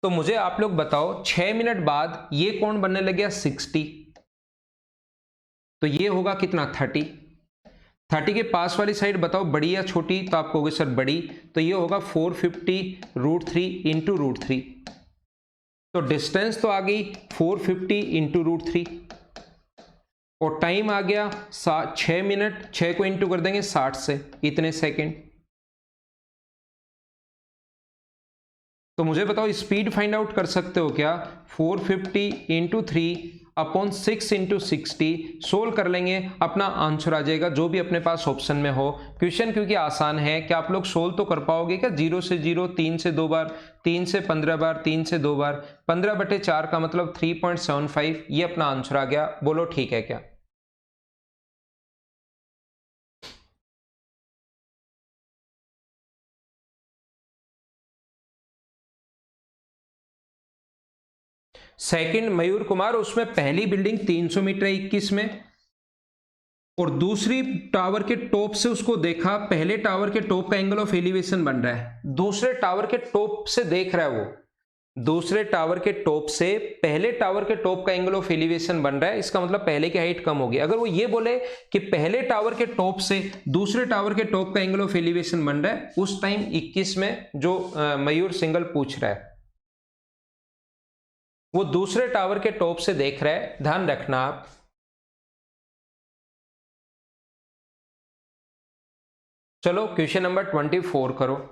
तो मुझे आप लोग बताओ 6 मिनट बाद ये कोण बनने लग गया 60, तो ये होगा कितना 30 के पास वाली साइड बताओ बड़ी या छोटी, तो आप कहोगे सर बड़ी, तो ये होगा 450 √3 इंटू √3। तो डिस्टेंस तो आ गई 450 इंटू √3 और टाइम आ गया 6 मिनट, 6 को इंटू कर देंगे 60 से, इतने सेकंड। तो मुझे बताओ स्पीड फाइंड आउट कर सकते हो क्या? 450 इंटू 3/6 इंटू 60 सोल्व कर लेंगे, अपना आंसर आ जाएगा जो भी अपने पास ऑप्शन में हो। क्वेश्चन क्योंकि आसान है, क्या आप लोग सोल्व तो कर पाओगे क्या? 0 से 0, 3 से 2 बार, 3 से 15 बार, 3 से 2 बार, 15/4 का मतलब 3.75, ये अपना आंसर आ गया। बोलो ठीक है क्या? सेकंड मयूर कुमार, उसमें पहली बिल्डिंग 300 मीटर 21 में, और दूसरी टावर के टॉप से उसको देखा, पहले टावर के टॉप का एंगल ऑफ एलिवेशन बन रहा है, दूसरे टावर के टॉप से देख रहा है वो, दूसरे टावर के टॉप से पहले टावर के टॉप का एंगल ऑफ एलिवेशन बन रहा है, इसका मतलब पहले की हाइट कम होगी। अगर वो ये बोले कि पहले टावर के टॉप से दूसरे टावर के टॉप का एंगल ऑफ एलिवेशन बन रहा है, उस टाइम 21 में जो मयूर सिंगल पूछ रहा है वो दूसरे टावर के टॉप से देख रहा है, ध्यान रखना आप। चलो क्वेश्चन नंबर 24 करो।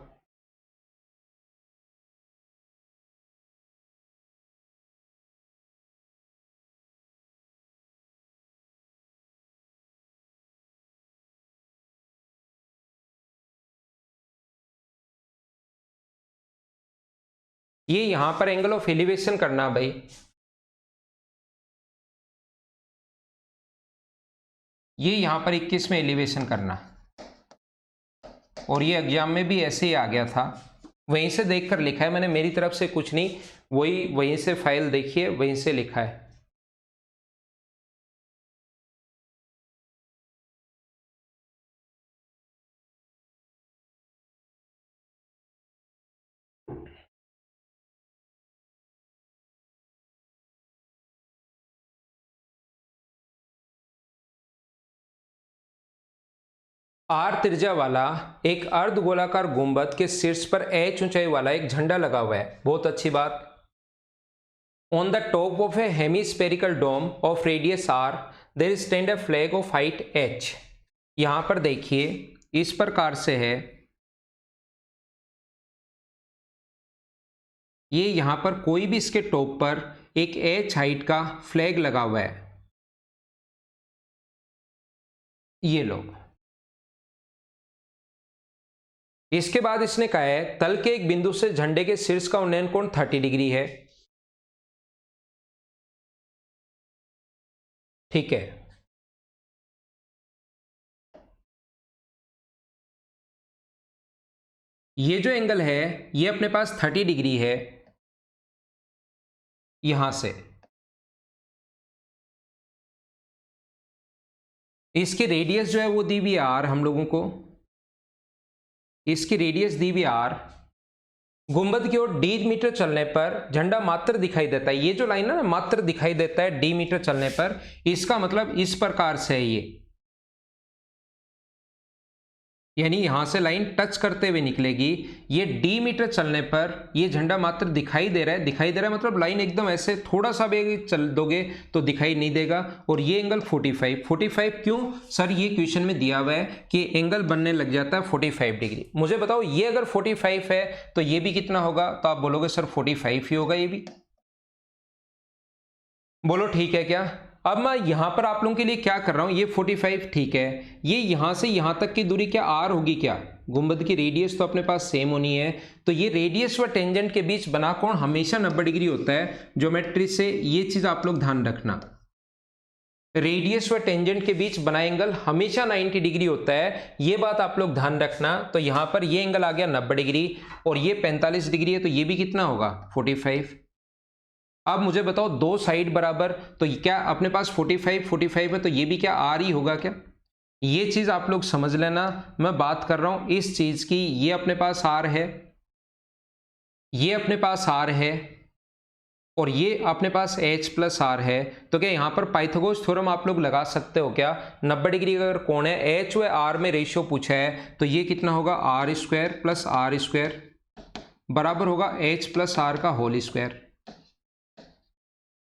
ये यहां पर एंगल ऑफ एलिवेशन करना भाई, ये यहां पर 21 में एलिवेशन करना, और ये एग्जाम में भी ऐसे ही आ गया था, वहीं से देखकर लिखा है मैंने, मेरी तरफ से कुछ नहीं, वहीं से फाइल देखिए, वहीं से लिखा है। आर त्रिज्या वाला एक अर्धगोलाकार गुंबद के शीर्ष पर H ऊंचाई वाला एक झंडा लगा हुआ है, बहुत अच्छी बात। On the top of a hemispherical dome of radius R there is stand a flag of height H। यहां पर देखिए इस प्रकार से है, ये यहां पर कोई भी इसके टॉप पर एक H हाइट का फ्लैग लगा हुआ है, ये लोग। इसके बाद इसने कहा है तल के एक बिंदु से झंडे के शीर्ष का उन्नयन कोण 30 डिग्री है, ठीक है। ये जो एंगल है ये अपने पास 30 डिग्री है, यहां से इसकी रेडियस जो है वो दी हुई R हम लोगों को, इसकी रेडियस दी हुई R, गुंबद की ओर D मीटर चलने पर झंडा मात्र दिखाई देता है, ये जो लाइन है ना मात्र दिखाई देता है D मीटर चलने पर, इसका मतलब इस प्रकार से है ये, यानी यहां से लाइन टच करते हुए निकलेगी, ये D मीटर चलने पर ये झंडा मात्र दिखाई दे रहा है, दिखाई दे रहा है मतलब लाइन एकदम ऐसे थोड़ा सा भी चल दोगे तो दिखाई नहीं देगा। और ये एंगल 45 क्यों सर? ये क्वेश्चन में दिया हुआ है कि एंगल बनने लग जाता है 45 डिग्री। मुझे बताओ ये अगर 45 है तो ये भी कितना होगा? तो आप बोलोगे सर 45 ही होगा ये भी। बोलो ठीक है क्या? अब मैं यहां पर आप लोगों के लिए क्या कर रहा हूं, ये 45 ठीक है, ये यहां से यहां तक की दूरी क्या R होगी क्या? गुंबद की रेडियस तो अपने पास सेम होनी है, तो ये रेडियस व टेंजेंट के बीच बना कोण हमेशा 90 डिग्री होता है ज्योमेट्री से, ये चीज आप लोग ध्यान रखना। रेडियस व टेंजेंट के बीच बना एंगल हमेशा 90 डिग्री होता है, ये बात आप लोग ध्यान रखना। तो यहां पर ये एंगल आ गया 90 डिग्री और ये 45 डिग्री है, तो ये भी कितना होगा 45। अब मुझे बताओ दो साइड बराबर, तो क्या अपने पास 45 है, तो ये भी क्या आर ही होगा क्या? ये चीज आप लोग समझ लेना, मैं बात कर रहा हूं इस चीज की। ये अपने पास आर है, ये अपने पास आर है और ये अपने पास h प्लस आर है। तो क्या यहाँ पर पाइथागोरस थ्योरम आप लोग लगा सकते हो क्या? 90 डिग्री का अगर कोण है, h व r में रेशियो पूछा है, तो ये कितना होगा R square plus R square बराबर होगा h प्लस आर का होल स्क्वायर।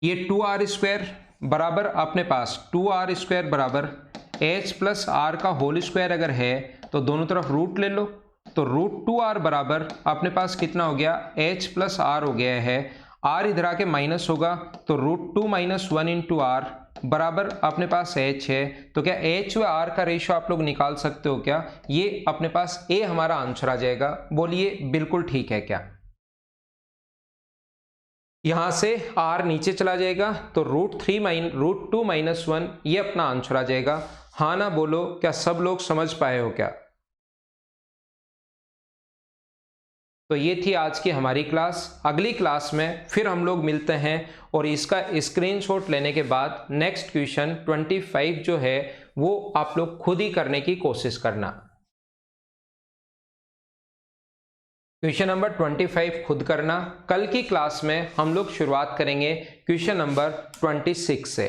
ये 2r स्क्वायर बराबर अपने पास 2r स्क्वायर बराबर h प्लस आर का होल स्क्वायर अगर है तो दोनों तरफ रूट ले लो, तो रूट 2r बराबर अपने पास कितना हो गया h प्लस आर हो गया है। r इधर आके माइनस होगा तो रूट 2 माइनस 1 इंटू आर बराबर अपने पास h है। तो क्या h व r का रेशियो आप लोग निकाल सकते हो क्या? ये अपने पास a हमारा आंसर आ जाएगा। बोलिए बिल्कुल ठीक है क्या? यहां से r नीचे चला जाएगा तो रूट 2 माइनस 1 ये अपना आंसर आ जाएगा। हाँ ना बोलो, क्या सब लोग समझ पाए हो क्या? तो ये थी आज की हमारी क्लास। अगली क्लास में फिर हम लोग मिलते हैं और इसका स्क्रीनशॉट लेने के बाद नेक्स्ट क्वेश्चन 25 जो है वो आप लोग खुद ही करने की कोशिश करना। क्वेश्चन नंबर 25 खुद करना। कल की क्लास में हम लोग शुरुआत करेंगे क्वेश्चन नंबर 26 से।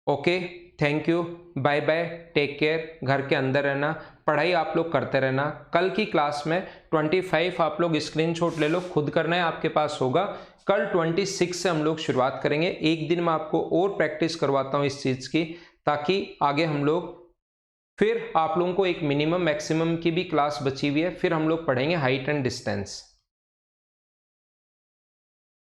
Okay, thank you, bye bye, take care. घर के अंदर रहना, पढ़ाई आप लोग करते रहना। कल की क्लास में 25 आप लोग स्क्रीनशॉट ले लो, खुद करना है, आपके पास होगा। कल 26 से हम लोग शुरुआत करेंगे। एक दिन में आपको और प्रैक्टिस करवाता हूँ इस चीज़ की, ताकि आगे हम लोग फिर आप लोगों को एक मिनिमम मैक्सिमम की भी क्लास बची हुई है, फिर हम लोग पढ़ेंगे हाइट एंड डिस्टेंस।